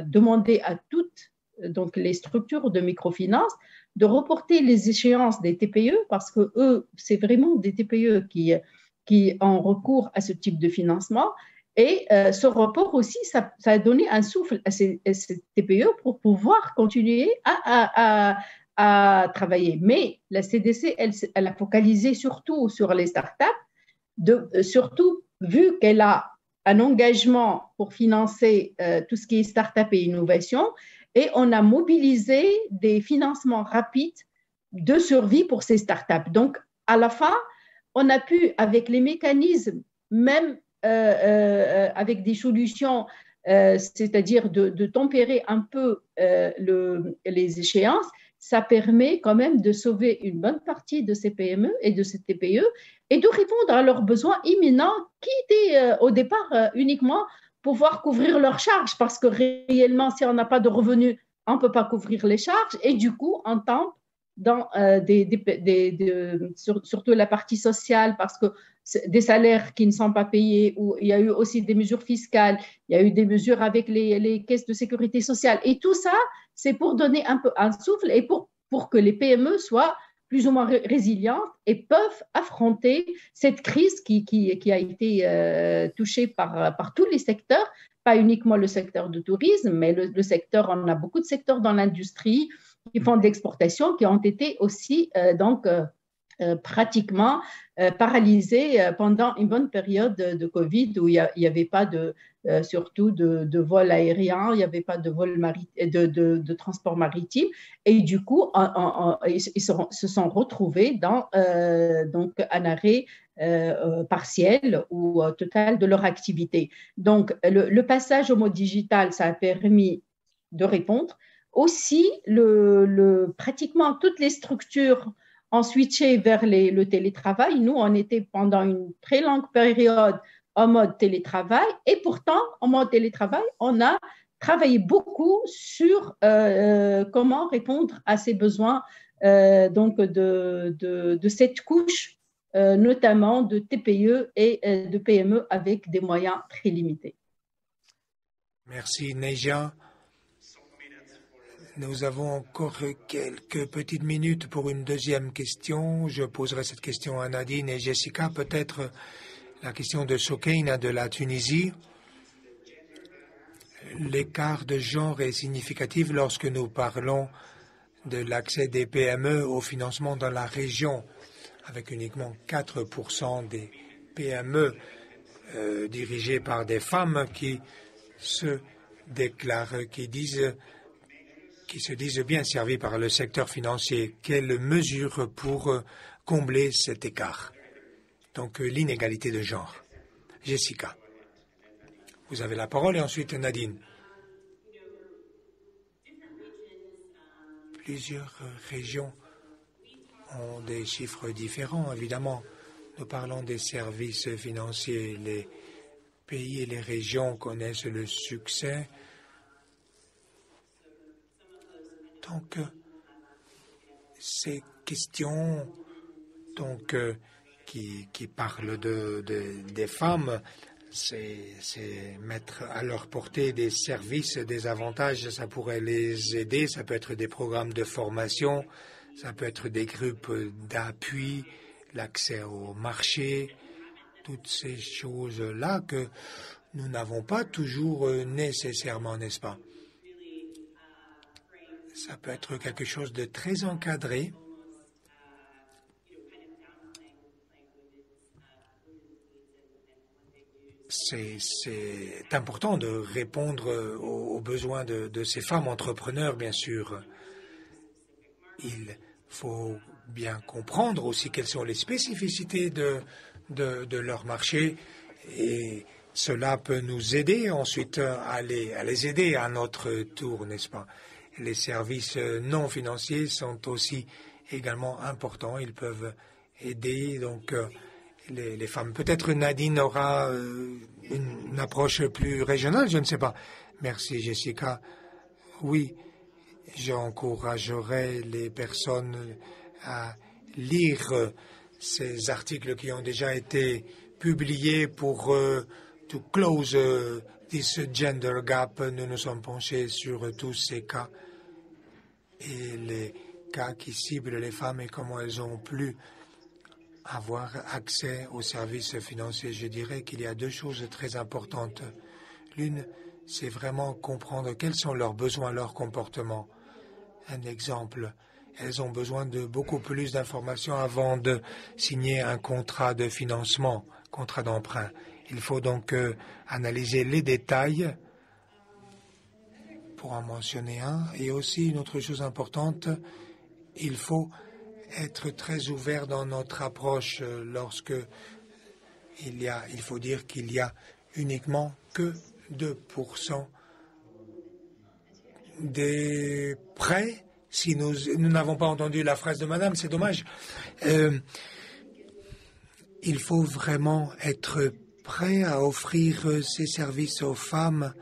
S5: demandé à toutes donc, les structures de microfinance de reporter les échéances des TPE parce que eux, c'est vraiment des TPE qui ont recours à ce type de financement. Et ce report aussi, ça a donné un souffle à ces TPE pour pouvoir continuer à travailler. Mais la CDC, elle a focalisé surtout sur les startups, surtout vu qu'elle a un engagement pour financer tout ce qui est startup et innovation, et on a mobilisé des financements rapides de survie pour ces startups. Donc, à la fin, on a pu, avec les mécanismes, même avec des solutions, c'est-à-dire de tempérer un peu les échéances, ça permet quand même de sauver une bonne partie de ces PME et de ces TPE et de répondre à leurs besoins imminents qui étaient au départ uniquement pouvoir couvrir leurs charges parce que réellement, si on n'a pas de revenus, on ne peut pas couvrir les charges et du coup, on tombe dans surtout la partie sociale parce que des salaires qui ne sont pas payés, ou il y a eu aussi des mesures fiscales, il y a eu des mesures avec les caisses de sécurité sociale. Et tout ça, c'est pour donner un peu un souffle et pour que les PME soient plus ou moins résilientes et peuvent affronter cette crise qui a été touchée par tous les secteurs, pas uniquement le secteur du tourisme, mais le secteur, on a beaucoup de secteurs dans l'industrie qui font de l'exportation, qui ont été aussi pratiquement paralysés pendant une bonne période de Covid où il n'y avait pas surtout de vol aérien, il n'y avait pas de vol de transport maritime et du coup ils se sont retrouvés dans donc un arrêt partiel ou total de leur activité. Donc le passage au mode digital, ça a permis de répondre. Aussi, pratiquement toutes les structures ont switché vers le télétravail. Nous, on était pendant une très longue période en mode télétravail et pourtant, en mode télétravail, on a travaillé beaucoup sur comment répondre à ces besoins donc de cette couche, notamment de TPE et de PME avec des moyens très limités.
S2: Merci, Neja. Nous avons encore quelques petites minutes pour une deuxième question. Je poserai cette question à Nadine et Jessica. Peut-être la question de Sokeina de la Tunisie. L'écart de genre est significatif lorsque nous parlons de l'accès des PME au financement dans la région, avec uniquement 4% des PME dirigées par des femmes qui se déclarent, qui se disent bien servis par le secteur financier. Quelles mesures pour combler cet écart? Donc, l'inégalité de genre. Jessica, vous avez la parole et ensuite Nadine. Plusieurs régions ont des chiffres différents, évidemment. Nous parlons des services financiers. Les pays et les régions connaissent le succès. Donc, ces questions qui parlent des femmes, c'est mettre à leur portée des services, des avantages, ça pourrait les aider, ça peut être des programmes de formation, ça peut être des groupes d'appui, l'accès au marché, toutes ces choses-là que nous n'avons pas toujours nécessairement, n'est-ce pas? Ça peut être quelque chose de très encadré. C'est important de répondre aux besoins de ces femmes entrepreneurs, bien sûr. Il faut bien comprendre aussi quelles sont les spécificités de leur marché et cela peut nous aider ensuite à les aider à notre tour, n'est-ce pas? Les services non financiers sont aussi également importants. Ils peuvent aider donc les femmes. Peut-être Nadine aura une approche plus régionale, je ne sais pas. Merci Jessica. Oui, j'encouragerai les personnes à lire ces articles qui ont déjà été publiés pour to close this gender gap. Nous nous sommes penchés sur tous ces cas et les cas qui ciblent les femmes et comment elles ont pu avoir accès aux services financiers. Je dirais qu'il y a deux choses très importantes. L'une, c'est vraiment comprendre quels sont leurs besoins, leurs comportements. Un exemple, elles ont besoin de beaucoup plus d'informations avant de signer un contrat de financement, contrat d'emprunt. Il faut donc analyser les détails pour en mentionner un. Et aussi, une autre chose importante, il faut être très ouvert dans notre approche lorsque il faut dire qu'il y a uniquement que 2% des prêts. Si nous n'avons pas entendu la phrase de madame, c'est dommage. Il faut vraiment être prêt à offrir ces services aux femmes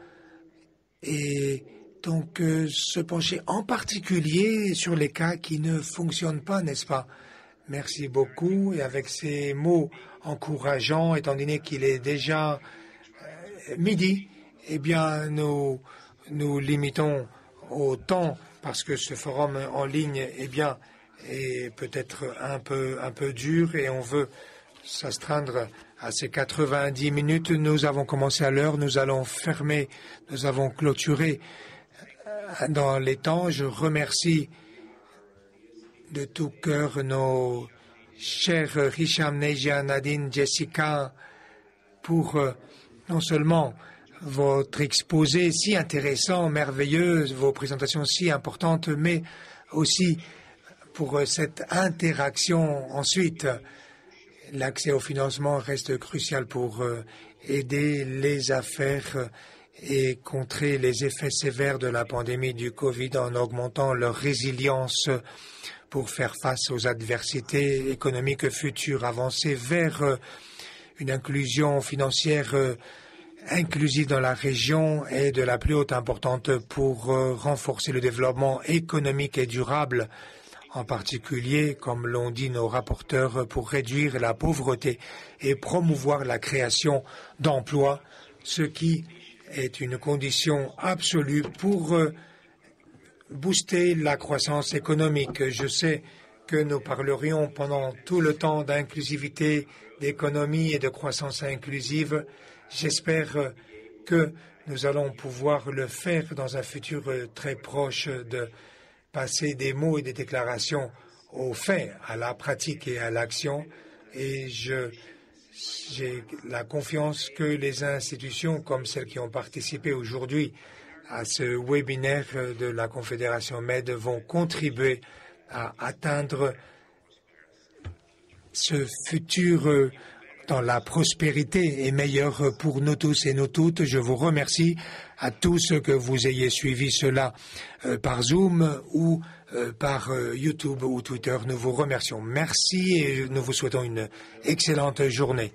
S2: et donc se pencher en particulier sur les cas qui ne fonctionnent pas, n'est-ce pas? Merci beaucoup. Et avec ces mots encourageants, étant donné qu'il est déjà midi, eh bien nous limitons au temps parce que ce forum en ligne, eh bien, est peut-être un peu dur et on veut s'astreindre à ces 90 minutes. Nous avons commencé à l'heure, nous allons fermer, nous avons clôturé dans les temps. Je remercie de tout cœur nos chers Hicham, Neja, Nadine, Jessica pour non seulement votre exposé si intéressant, merveilleux, vos présentations si importantes, mais aussi pour cette interaction ensuite. L'accès au financement reste crucial pour aider les affaires et contrer les effets sévères de la pandémie du Covid en augmentant leur résilience pour faire face aux adversités économiques futures, avancer vers une inclusion financière inclusive dans la région est de la plus haute importance pour renforcer le développement économique et durable, en particulier, comme l'ont dit nos rapporteurs, pour réduire la pauvreté et promouvoir la création d'emplois, ce qui est une condition absolue pour booster la croissance économique. Je sais que nous parlerions pendant tout le temps d'inclusivité, d'économie et de croissance inclusive. J'espère que nous allons pouvoir le faire dans un futur très proche, de passer des mots et des déclarations aux faits, à la pratique et à l'action. Et j'ai la confiance que les institutions comme celles qui ont participé aujourd'hui à ce webinaire de la Confédération MED vont contribuer à atteindre ce futur dans la prospérité et meilleur pour nous tous et nous toutes. Je vous remercie à tous que vous ayez suivi cela par Zoom ou par YouTube ou Twitter. Nous vous remercions. Merci et nous vous souhaitons une excellente journée.